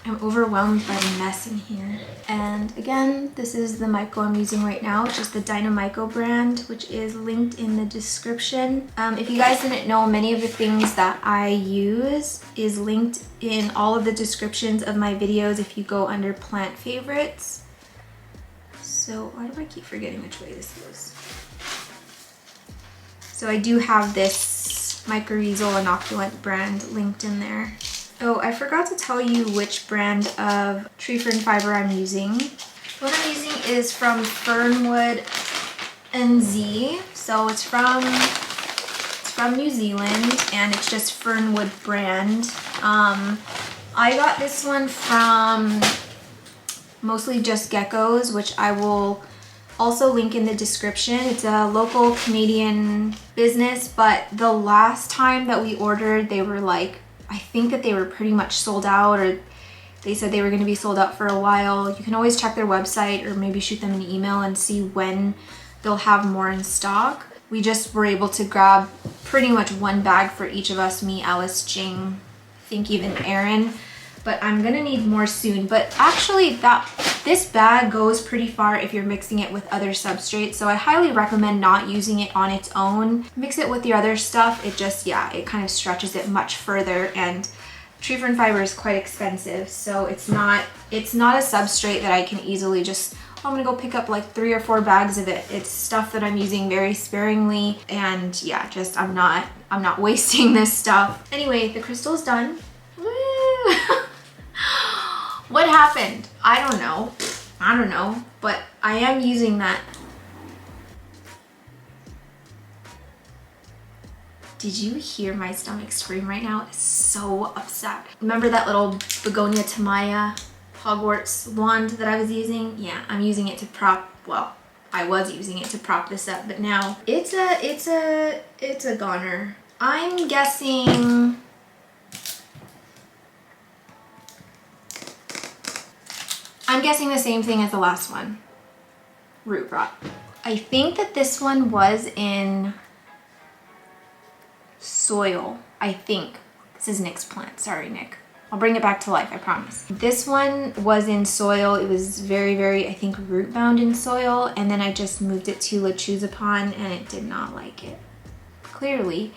I'm overwhelmed by the mess in here. And again, this is the myco I'm using right now, which is the Dynamyco brand, which is linked in the description. If you guys didn't know, many of the things that I use is linked in all of the descriptions of my videos if you go under plant favorites. So why do I keep forgetting which way this goes? So I do have this mycorrhizal inoculant brand linked in there. Oh, I forgot to tell you which brand of tree fern fiber I'm using. What I'm using is from Fernwood NZ. So it's from New Zealand and it's just Fernwood brand. I got this one from Mostly Just Geckos, which I will also link in the description. It's a local Canadian business, but the last time that we ordered, they were like, I think that they were pretty much sold out, or they said they were going to be sold out for a while. You can always check their website or maybe shoot them an email and see when they'll have more in stock. We just were able to grab pretty much 1 bag for each of us, me, Alice, Jing, I think even Aaron. But I'm gonna need more soon. But actually this bag goes pretty far if you're mixing it with other substrates. So I highly recommend not using it on its own. Mix it with your other stuff. It just, yeah, it kind of stretches it much further, and tree fern fiber is quite expensive. So it's not a substrate that I can easily just I'm gonna go pick up like 3 or 4 bags of it. It's stuff that I'm using very sparingly, and yeah, just I'm not wasting this stuff. Anyway, the crystal's done. Woo! What happened? I don't know, but I am using that. Did you hear my stomach scream right now? It's so upset. Remember that little begonia tamaya Hogwarts wand that I was using? Yeah, I'm using it to prop, well, I was using it to prop this up, but now it's a goner. I'm guessing the same thing as the last one. Root rot. I think that this one was in soil, I think. This is Nick's plant. Sorry, Nick. I'll bring it back to life, I promise. This one was in soil. It was very, very, I think, root bound in soil. And then I just moved it to lechuzapon and it did not like it, clearly.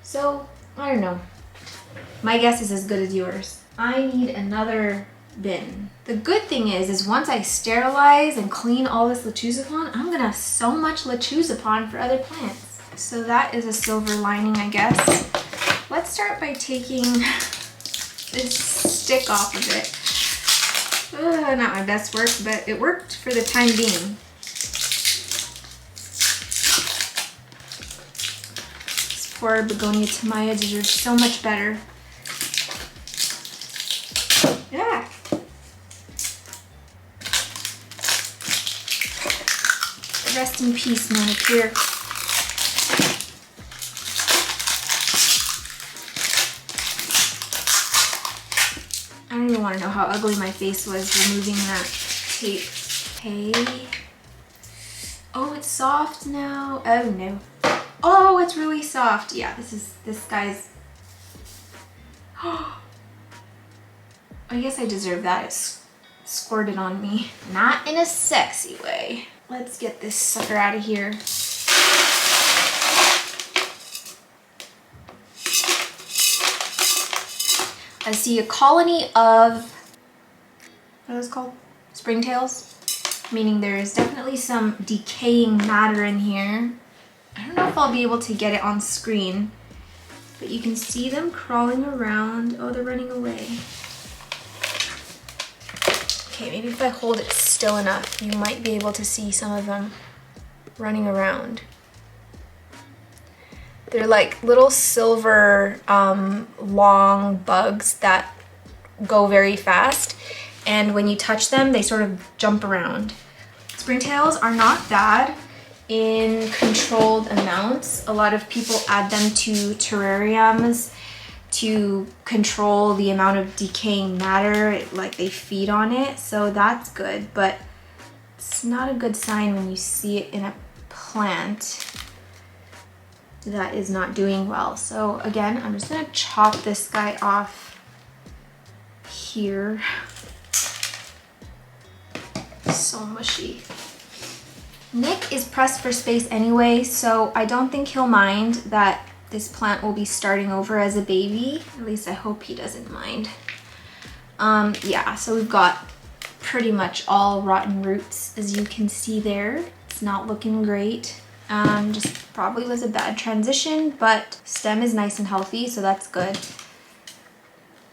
So, I don't know. My guess is as good as yours. I need another bin. The good thing is once I sterilize and clean all this lechuzapon, I'm gonna have so much lechuzapon for other plants. So that is a silver lining, I guess. Let's start by taking this stick off of it. Not my best work, but it worked for the time being. This poor begonia tamaya deserves so much better. Yeah. Rest in peace, manicure. I don't even want to know how ugly my face was removing that tape. Okay. Oh, it's soft now. Oh no. Oh, it's really soft. Yeah, this guy's. Oh, I guess I deserve that. It squirted on me. Not in a sexy way. Let's get this sucker out of here. I see a colony of, what are those called? Springtails, meaning there's definitely some decaying matter in here. I don't know if I'll be able to get it on screen, but you can see them crawling around. Oh, they're running away. Okay, maybe if I hold it still enough, you might be able to see some of them running around. They're like little silver long bugs that go very fast, and when you touch them they sort of jump around. Springtails are not bad in controlled amounts. A lot of people add them to terrariums to control the amount of decaying matter, like they feed on it, so that's good, but it's not a good sign when you see it in a plant that is not doing well. So again, I'm just gonna chop this guy off here. So mushy. Nick is pressed for space anyway, so I don't think he'll mind that this plant will be starting over as a baby. At least I hope he doesn't mind. Yeah, so we've got pretty much all rotten roots, as you can see there. It's not looking great. Just probably was a bad transition, but stem is nice and healthy, so that's good.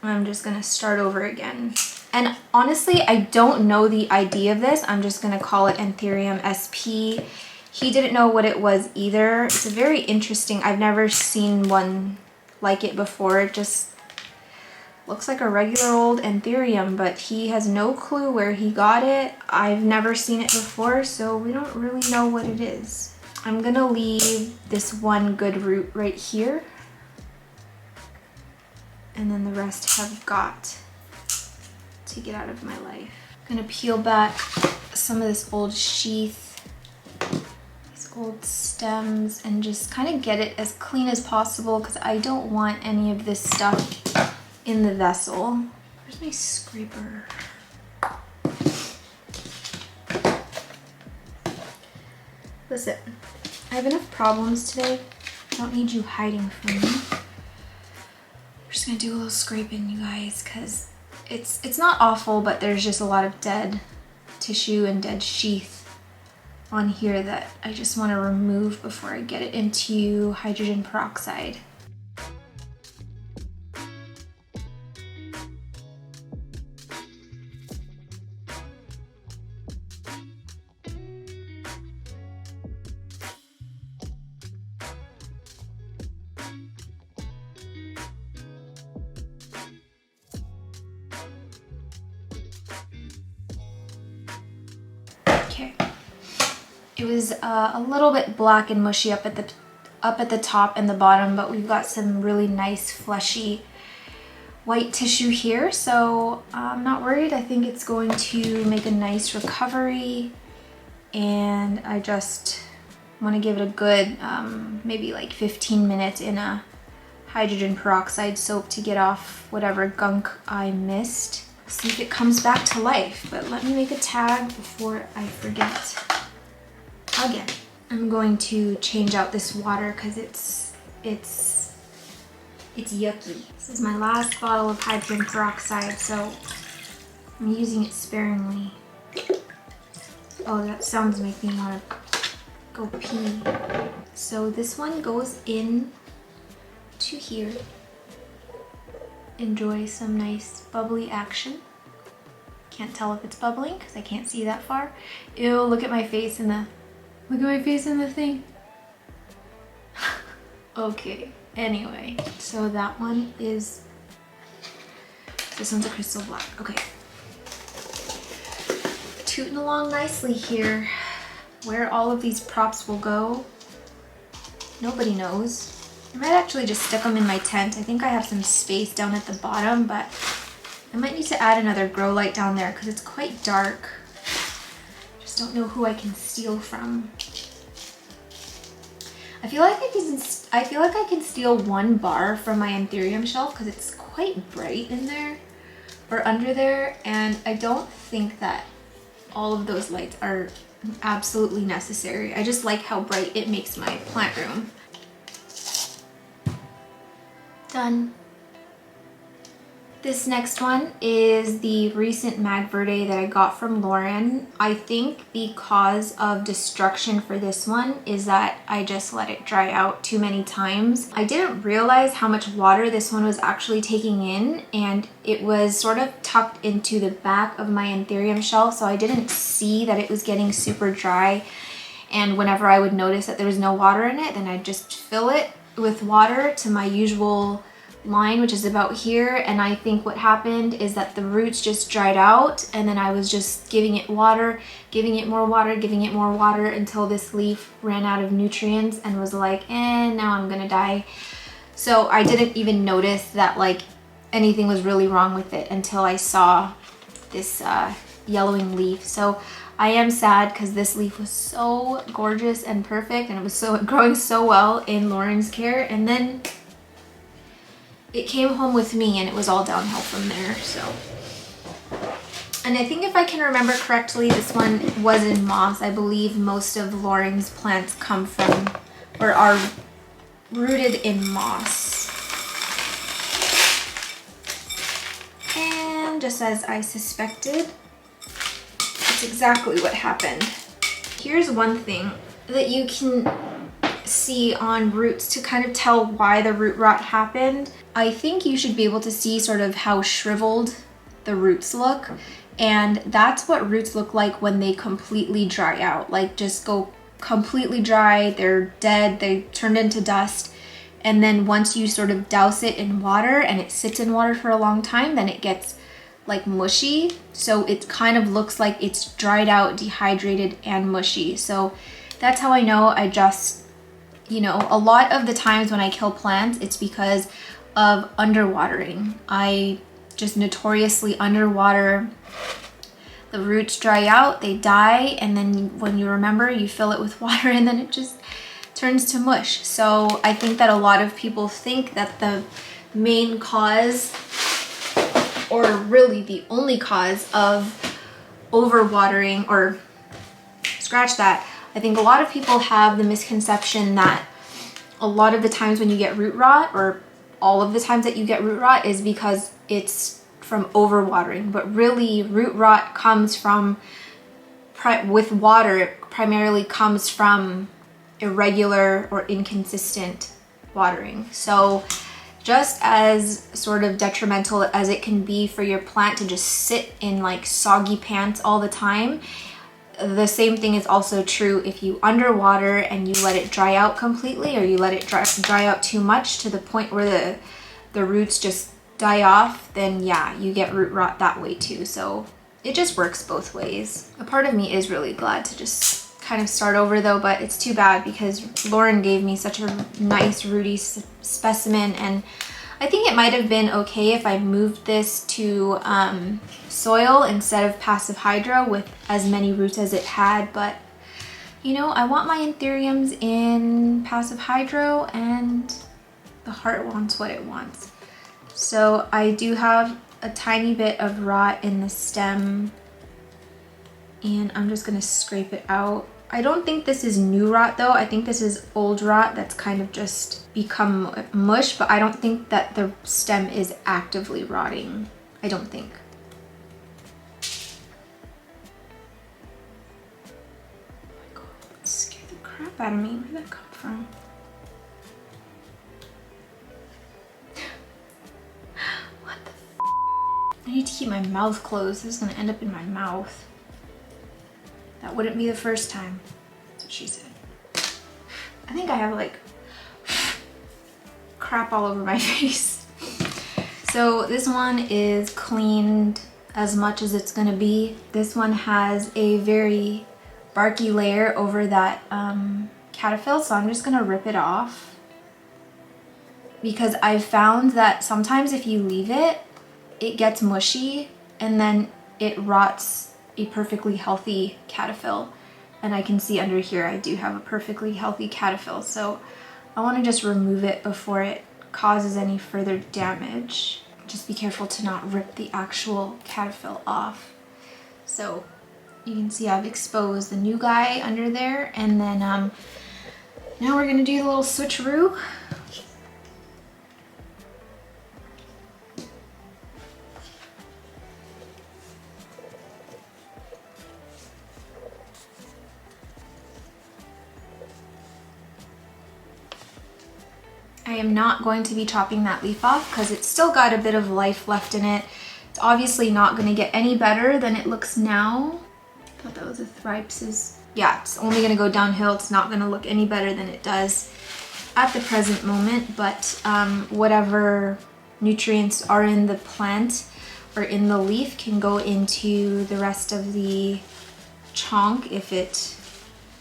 I'm just gonna start over again. And honestly, I don't know the idea of this. I'm just gonna call it Anthurium SP. He didn't know what it was either. It's a very interesting, I've never seen one like it before. It just looks like a regular old anthurium, but he has no clue where he got it. I've never seen it before, so we don't really know what it is. I'm gonna leave this one good root right here, and then the rest have got to get out of my life. I'm gonna peel back some of this old sheath, these old stems, and just kind of get it as clean as possible because I don't want any of this stuff in the vessel. Where's my scraper? Listen, I have enough problems today. I don't need you hiding from me. We're just gonna do a little scraping, you guys, because it's not awful, but there's just a lot of dead tissue and dead sheath on here that I just want to remove before I get it into hydrogen peroxide. Okay. It was a little bit black and mushy up at the top and the bottom, but we've got some really nice fleshy white tissue here, so I'm not worried. I think it's going to make a nice recovery, and I just want to give it a good maybe like 15 minutes in a hydrogen peroxide soap to get off whatever gunk I missed. See if it comes back to life, but let me make a tag before I forget. Again, I'm going to change out this water because it's yucky. This is my last bottle of hydrogen peroxide, so I'm using it sparingly. Oh, that sounds make me want to go pee. So this one goes in to here. Enjoy some nice bubbly action. Can't tell if it's bubbling because I can't see that far. Ew, look at my face in the thing. Okay, anyway, so that one is, this one's a crystal black. Okay. Tooting along nicely here. Where all of these props will go, nobody knows. I might actually just stick them in my tent. I think I have some space down at the bottom, but I might need to add another grow light down there because it's quite dark. Just don't know who I can steal from. I feel like I can steal one bar from my anthurium shelf because it's quite bright in there or under there, and I don't think that all of those lights are absolutely necessary. I just like how bright it makes my plant room. Done. This next one is the recent Mag Verde that I got from Lauren. I think the cause of destruction for this one is that I just let it dry out too many times. I didn't realize how much water this one was actually taking in, and it was sort of tucked into the back of my anthurium shelf, so I didn't see that it was getting super dry. And whenever I would notice that there was no water in it, then I'd just fill it with water to my usual line, which is about here, and I think what happened is that the roots just dried out, and then I was just giving it water, giving it more water, giving it more water until this leaf ran out of nutrients and was like, now I'm gonna die. So I didn't even notice that like anything was really wrong with it until I saw this yellowing leaf. So I am sad because this leaf was so gorgeous and perfect, and it was so growing so well in Lauren's care, and then it came home with me and it was all downhill from there. So, and I think if I can remember correctly, this one was in moss. I believe most of Lauren's plants come from or are rooted in moss. And just as I suspected, that's exactly what happened. Here's one thing that you can see on roots to kind of tell why the root rot happened. I think you should be able to see sort of how shriveled the roots look, and that's what roots look like when they completely dry out, like just go completely dry, they're dead, they turned into dust, and then once you sort of douse it in water and it sits in water for a long time, then it gets like mushy, so it kind of looks like it's dried out, dehydrated, and mushy. So that's how I know. I just, you know, a lot of the times when I kill plants, it's because of underwatering. I just notoriously underwater. The roots dry out, they die, and then when you remember, you fill it with water and then it just turns to mush. So I think that a lot of people think that the main cause, or really the only cause of overwatering, or scratch that, I think a lot of people have the misconception that a lot of the times when you get root rot, or all of the times that you get root rot, is because it's from overwatering. But really, root rot comes from with water primarily comes from irregular or inconsistent watering. So just as sort of detrimental as it can be for your plant to just sit in like soggy pants all the time, the same thing is also true if you underwater and you let it dry out completely, or you let it dry out too much to the point where the roots just die off, then yeah, you get root rot that way too. So it just works both ways. A part of me is really glad to just kind of start over though, but it's too bad because Lauren gave me such a nice rooty specimen, and I think it might have been okay if I moved this to soil instead of passive hydro with as many roots as it had, but you know, I want my anthuriums in passive hydro and the heart wants what it wants. So I do have a tiny bit of rot in the stem and I'm just gonna scrape it out. I don't think this is new rot though. I think this is old rot that's kind of just become mush, but I don't think that the stem is actively rotting. I don't think. Oh my god, that scared the crap out of me. Where did that come from? What the f? I need to keep my mouth closed. This is gonna end up in my mouth. That wouldn't be the first time. That's what she said. I think I have like crap all over my face. So this one is cleaned as much as it's gonna be. This one has a very barky layer over that cataphyll, so I'm just gonna rip it off. Because I've found that sometimes if you leave it, it gets mushy and then it rots a perfectly healthy cataphyll, and I can see under here I do have a perfectly healthy cataphyll, so I want to just remove it before it causes any further damage. Just be careful to not rip the actual cataphyll off. So you can see I've exposed the new guy under there, and then now we're gonna do the little switcheroo. I am not going to be chopping that leaf off because it's still got a bit of life left in it. It's obviously not going to get any better than it looks now. I thought that was a thripsis. Yeah, it's only going to go downhill. It's not going to look any better than it does at the present moment, but whatever nutrients are in the plant or in the leaf can go into the rest of the chonk if it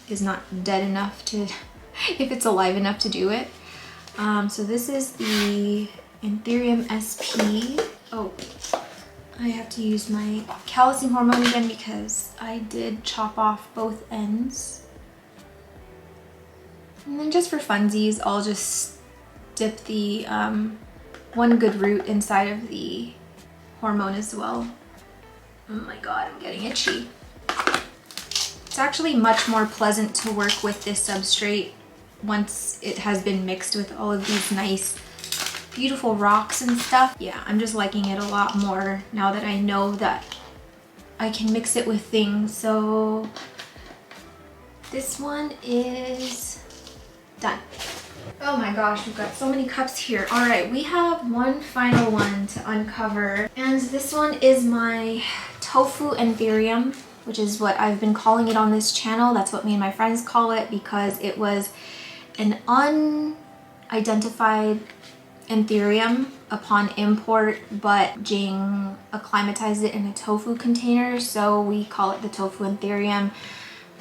is not dead enough to, if it's alive enough to do it. So this is the Anthurium SP. Oh, I have to use my callusing hormone again because I did chop off both ends. And then just for funsies, I'll just dip the one good root inside of the hormone as well. Oh my god, I'm getting itchy. It's actually much more pleasant to work with this substrate once it has been mixed with all of these nice beautiful rocks and stuff. Yeah, I'm just liking it a lot more now that I know that I can mix it with things. So this one is done. Oh my gosh, we've got so many cups here. All right, we have one final one to uncover, and this one is my tofu anthurium, which is what I've been calling it on this channel. That's what me and my friends call it because it was an unidentified anthurium upon import, but Jing acclimatized it in a tofu container, so we call it the tofu anthurium.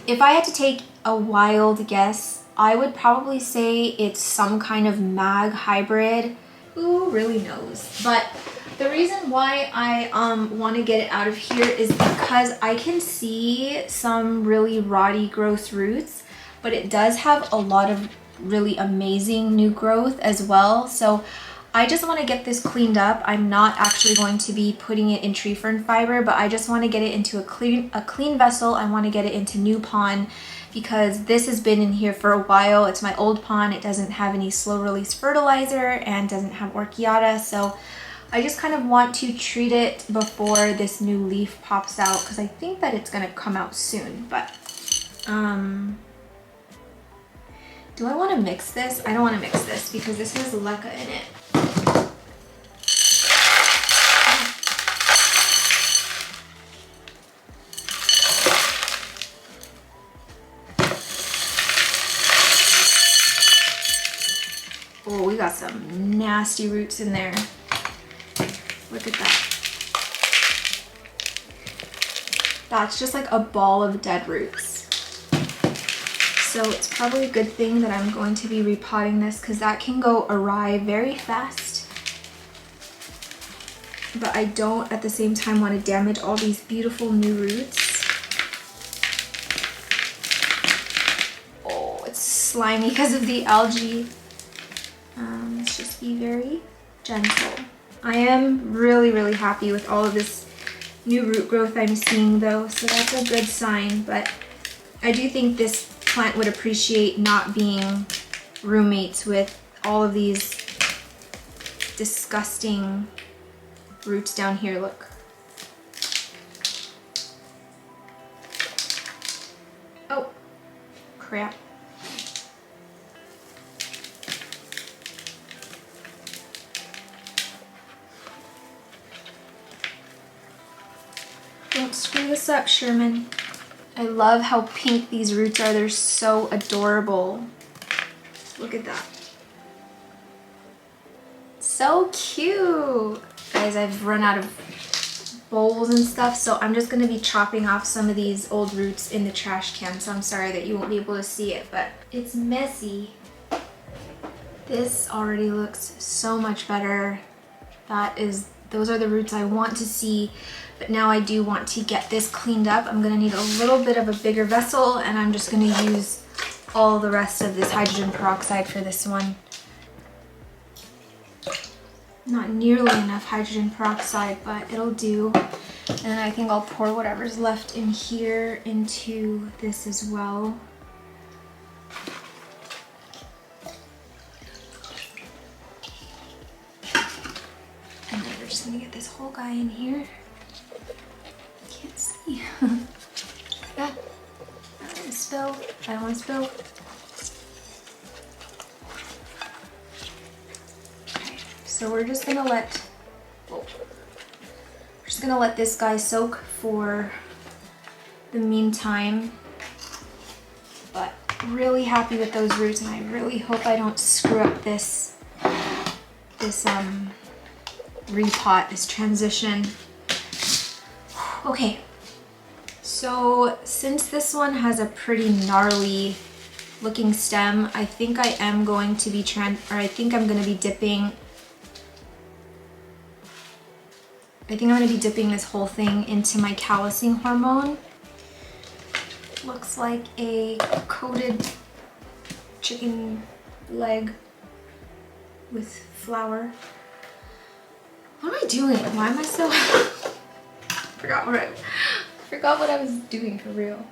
If I had to take a wild guess, I would probably say it's some kind of mag hybrid. Who really knows? But the reason why I want to get it out of here is because I can see some really rotty, gross roots, but it does have a lot of really amazing new growth as well. So I just want to get this cleaned up. I'm not actually going to be putting it in tree fern fiber, but I just want to get it into a clean vessel. I want to get it into new pond because this has been in here for a while. It's my old pond. It doesn't have any slow release fertilizer and doesn't have orchiata, so I just kind of want to treat it before this new leaf pops out because I think that it's gonna come out soon, but do I want to mix this? I don't want to mix this because this has leca in it. Oh, we got some nasty roots in there. Look at that. That's just like a ball of dead roots. So it's probably a good thing that I'm going to be repotting this because that can go awry very fast. But I don't at the same time want to damage all these beautiful new roots. Oh, it's slimy because of the algae. Let's just be very gentle. I am really, really happy with all of this new root growth I'm seeing though, so that's a good sign. But I do think this plant would appreciate not being roommates with all of these disgusting roots down here. Look. Oh, crap. Don't screw this up, Sherman. I love how pink these roots are. They're so adorable. Look at that. So cute. Guys, I've run out of bowls and stuff, so I'm just going to be chopping off some of these old roots in the trash can, so I'm sorry that you won't be able to see it, but it's messy. This already looks so much better. Those are the roots I want to see. But now I do want to get this cleaned up. I'm gonna need a little bit of a bigger vessel, and I'm just gonna use all the rest of this hydrogen peroxide for this one. Not nearly enough hydrogen peroxide, but it'll do. And I think I'll pour whatever's left in here into this as well. And then we're just gonna get this whole guy in here. Can't see. Yeah. I don't want to spill. I don't want to spill. Okay. So we're just gonna let this guy soak for the meantime. But really happy with those roots, and I really hope I don't screw up this repot, this transition. Okay, so since this one has a pretty gnarly looking stem, I think I am going to be dipping this whole thing into my callousing hormone. Looks like a coated chicken leg with flour. What am I doing? Why am I so... Forgot what I was doing for real.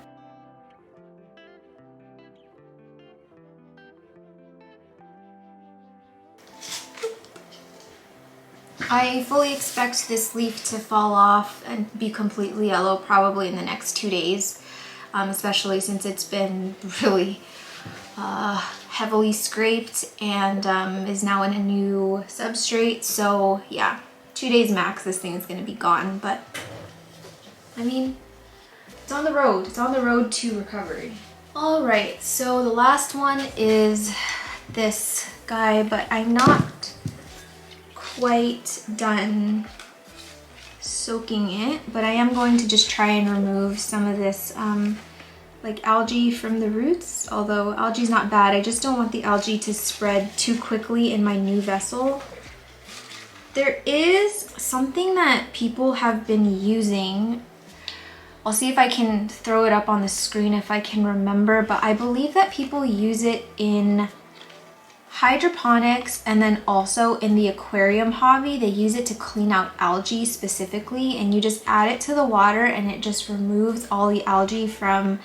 I fully expect this leaf to fall off and be completely yellow probably in the next 2 days, especially since it's been really heavily scraped and is now in a new substrate. So yeah, 2 days max this thing is going to be gone, but I mean, it's on the road. It's on the road to recovery. All right, so the last one is this guy, but I'm not quite done soaking it, but I am going to just try and remove some of this like algae from the roots. Although algae's not bad, I just don't want the algae to spread too quickly in my new vessel. There is something that people have been using. I'll see if I can throw it up on the screen if I can remember, but I believe that people use it in hydroponics and then also in the aquarium hobby. They use it to clean out algae specifically, and you just add it to the water and it just removes all the algae from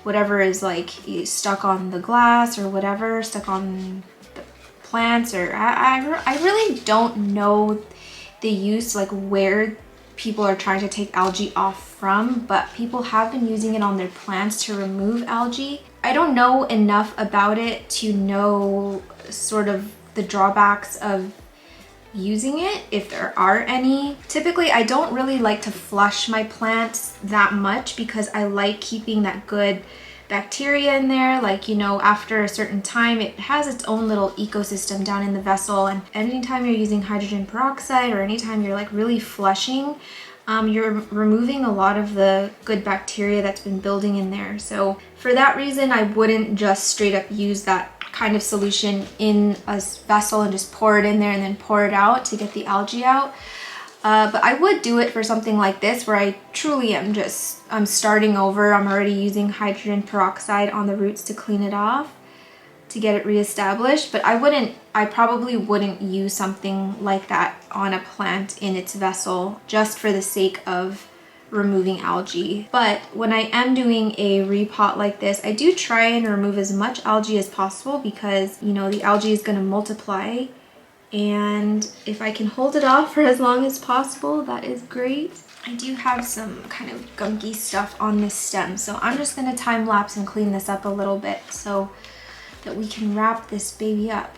whatever is like stuck on the glass or whatever, stuck on the plants, or I really don't know the use, like where people are trying to take algae off from, but people have been using it on their plants to remove algae. I don't know enough about it to know sort of the drawbacks of using it, if there are any. Typically, I don't really like to flush my plants that much because I like keeping that good bacteria in there. Like, you know, after a certain time, it has its own little ecosystem down in the vessel. And anytime you're using hydrogen peroxide or anytime you're like really flushing, you're removing a lot of the good bacteria that's been building in there. So for that reason, I wouldn't just straight up use that kind of solution in a vessel and just pour it in there and then pour it out to get the algae out. But I would do it for something like this where I truly am I'm starting over. I'm already using hydrogen peroxide on the roots to clean it off, to get it reestablished. But I probably wouldn't use something like that on a plant in its vessel just for the sake of removing algae. But when I am doing a repot like this, I do try and remove as much algae as possible because, you know, the algae is going to multiply, and if I can hold it off for as long as possible, that is great. I do have some kind of gunky stuff on this stem, so I'm just going to time lapse and clean this up a little bit so that we can wrap this baby up.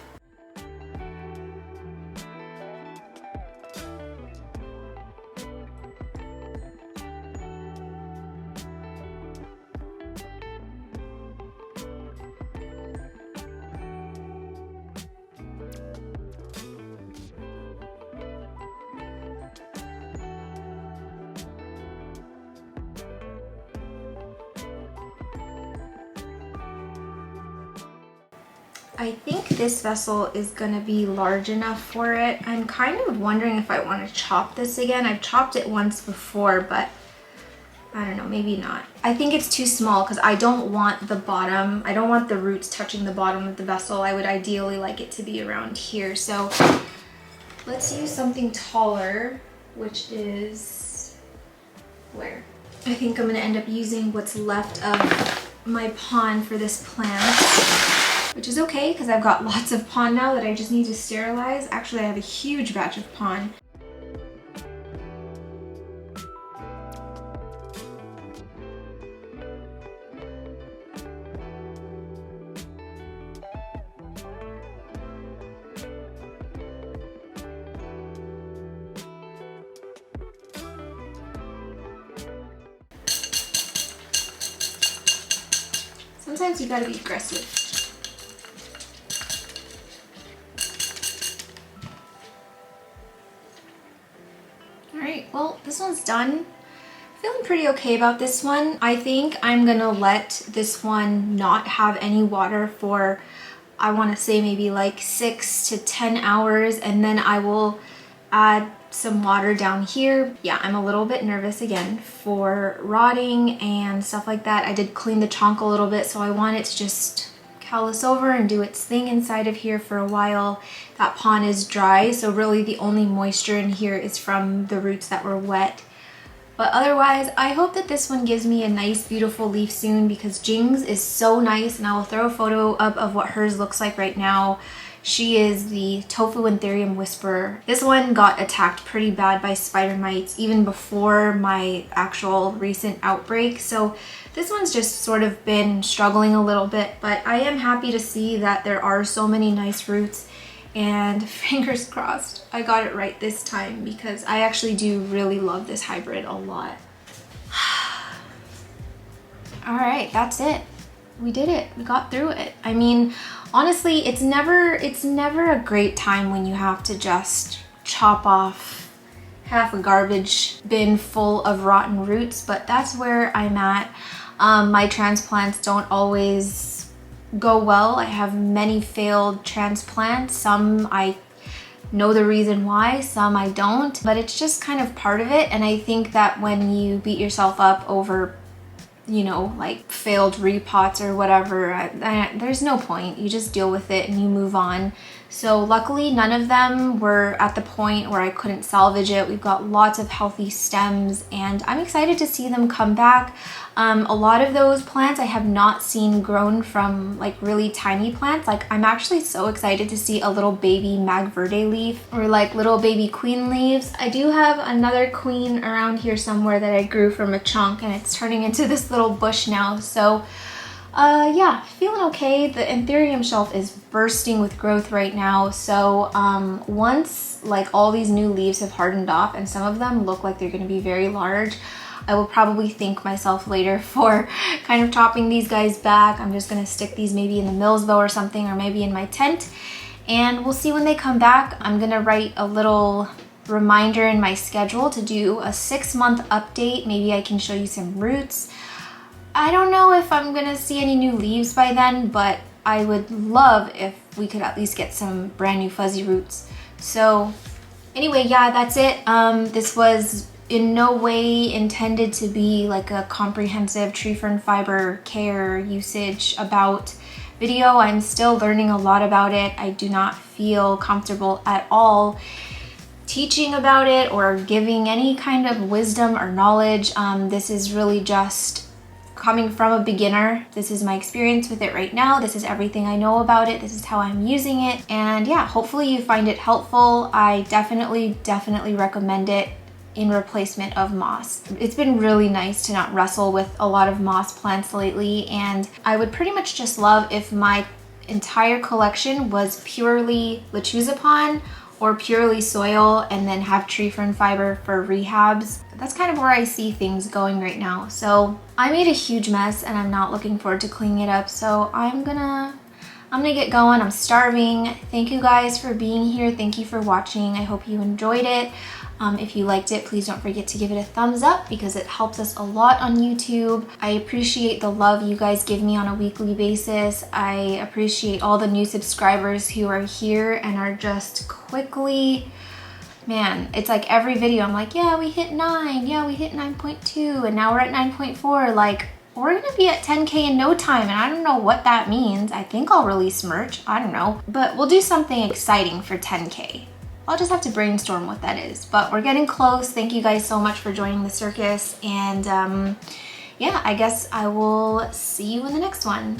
I think this vessel is gonna be large enough for it. I'm kind of wondering if I want to chop this again. I've chopped it once before, but I don't know, maybe not. I think it's too small because I don't want the bottom, I don't want the roots touching the bottom of the vessel. I would ideally like it to be around here. So let's use something taller, which is where? I think I'm gonna end up using what's left of my pond for this plant, which is okay because I've got lots of pond now that I just need to sterilize. Actually, I have a huge batch of pond. Sometimes you gotta be aggressive. Alright, well, this one's done. Feeling pretty okay about this one. I think I'm gonna let this one not have any water for, I wanna say maybe like 6 to 10 hours, and then I will add some water down here. Yeah, I'm a little bit nervous again for rotting and stuff like that. I did clean the chonk a little bit, so I want it to just callus over and do its thing inside of here for a while. That pond is dry, so really the only moisture in here is from the roots that were wet. But otherwise, I hope that this one gives me a nice, beautiful leaf soon because Jing's is so nice, and I will throw a photo up of what hers looks like right now. She is the Tofu Anthurium Whisperer. This one got attacked pretty bad by spider mites even before my actual recent outbreak. So this one's just sort of been struggling a little bit, but I am happy to see that there are so many nice roots, and fingers crossed I got it right this time because I actually do really love this hybrid a lot. All right, that's it. We did it. We got through it. I mean, honestly, it's never a great time when you have to just chop off half a garbage bin full of rotten roots, but that's where I'm at. My transplants don't always go well. I have many failed transplants. Some I know the reason why, some I don't, but it's just kind of part of it. And I think that when you beat yourself up over, you know, like failed repots or whatever, there's no point. You just deal with it and you move on. So luckily none of them were at the point where I couldn't salvage it. We've got lots of healthy stems and I'm excited to see them come back. A lot of those plants I have not seen grown from like really tiny plants. Like I'm actually so excited to see a little baby Magverde leaf or like little baby queen leaves. I do have another queen around here somewhere that I grew from a chunk and it's turning into this little bush now. So yeah, feeling okay. The anthurium shelf is bursting with growth right now. So once like all these new leaves have hardened off and some of them look like they're going to be very large, I will probably thank myself later for kind of chopping these guys back. I'm just going to stick these maybe in the Mills bow or something, or maybe in my tent, and we'll see when they come back. I'm going to write a little reminder in my schedule to do a 6-month update. Maybe I can show you some roots. I don't know if I'm gonna see any new leaves by then, but I would love if we could at least get some brand new fuzzy roots. So anyway, yeah, that's it. This was in no way intended to be like a comprehensive tree fern fiber care usage about video. I'm still learning a lot about it. I do not feel comfortable at all teaching about it or giving any kind of wisdom or knowledge. This is really just coming from a beginner. This is my experience with it right now. This is everything I know about it. This is how I'm using it. And yeah, hopefully you find it helpful. I definitely recommend it in replacement of moss. It's been really nice to not wrestle with a lot of moss plants lately, and I would pretty much just love if my entire collection was purely Lechuzapon or purely soil and then have tree fern fiber for rehabs. That's kind of where I see things going right now. So I made a huge mess and I'm not looking forward to cleaning it up. So I'm gonna get going. I'm starving. Thank you guys for being here. Thank you for watching. I hope you enjoyed it. If you liked it, please don't forget to give it a thumbs up because it helps us a lot on YouTube. I appreciate the love you guys give me on a weekly basis. I appreciate all the new subscribers who are here and are just quickly, man, it's like every video I'm like, yeah, we hit 9, yeah, we hit 9.2, and now we're at 9.4. Like, we're gonna be at 10K in no time, and I don't know what that means. I think I'll release merch, I don't know. But we'll do something exciting for 10K. I'll just have to brainstorm what that is, but we're getting close. Thank you guys so much for joining the circus, and yeah, I guess I will see you in the next one.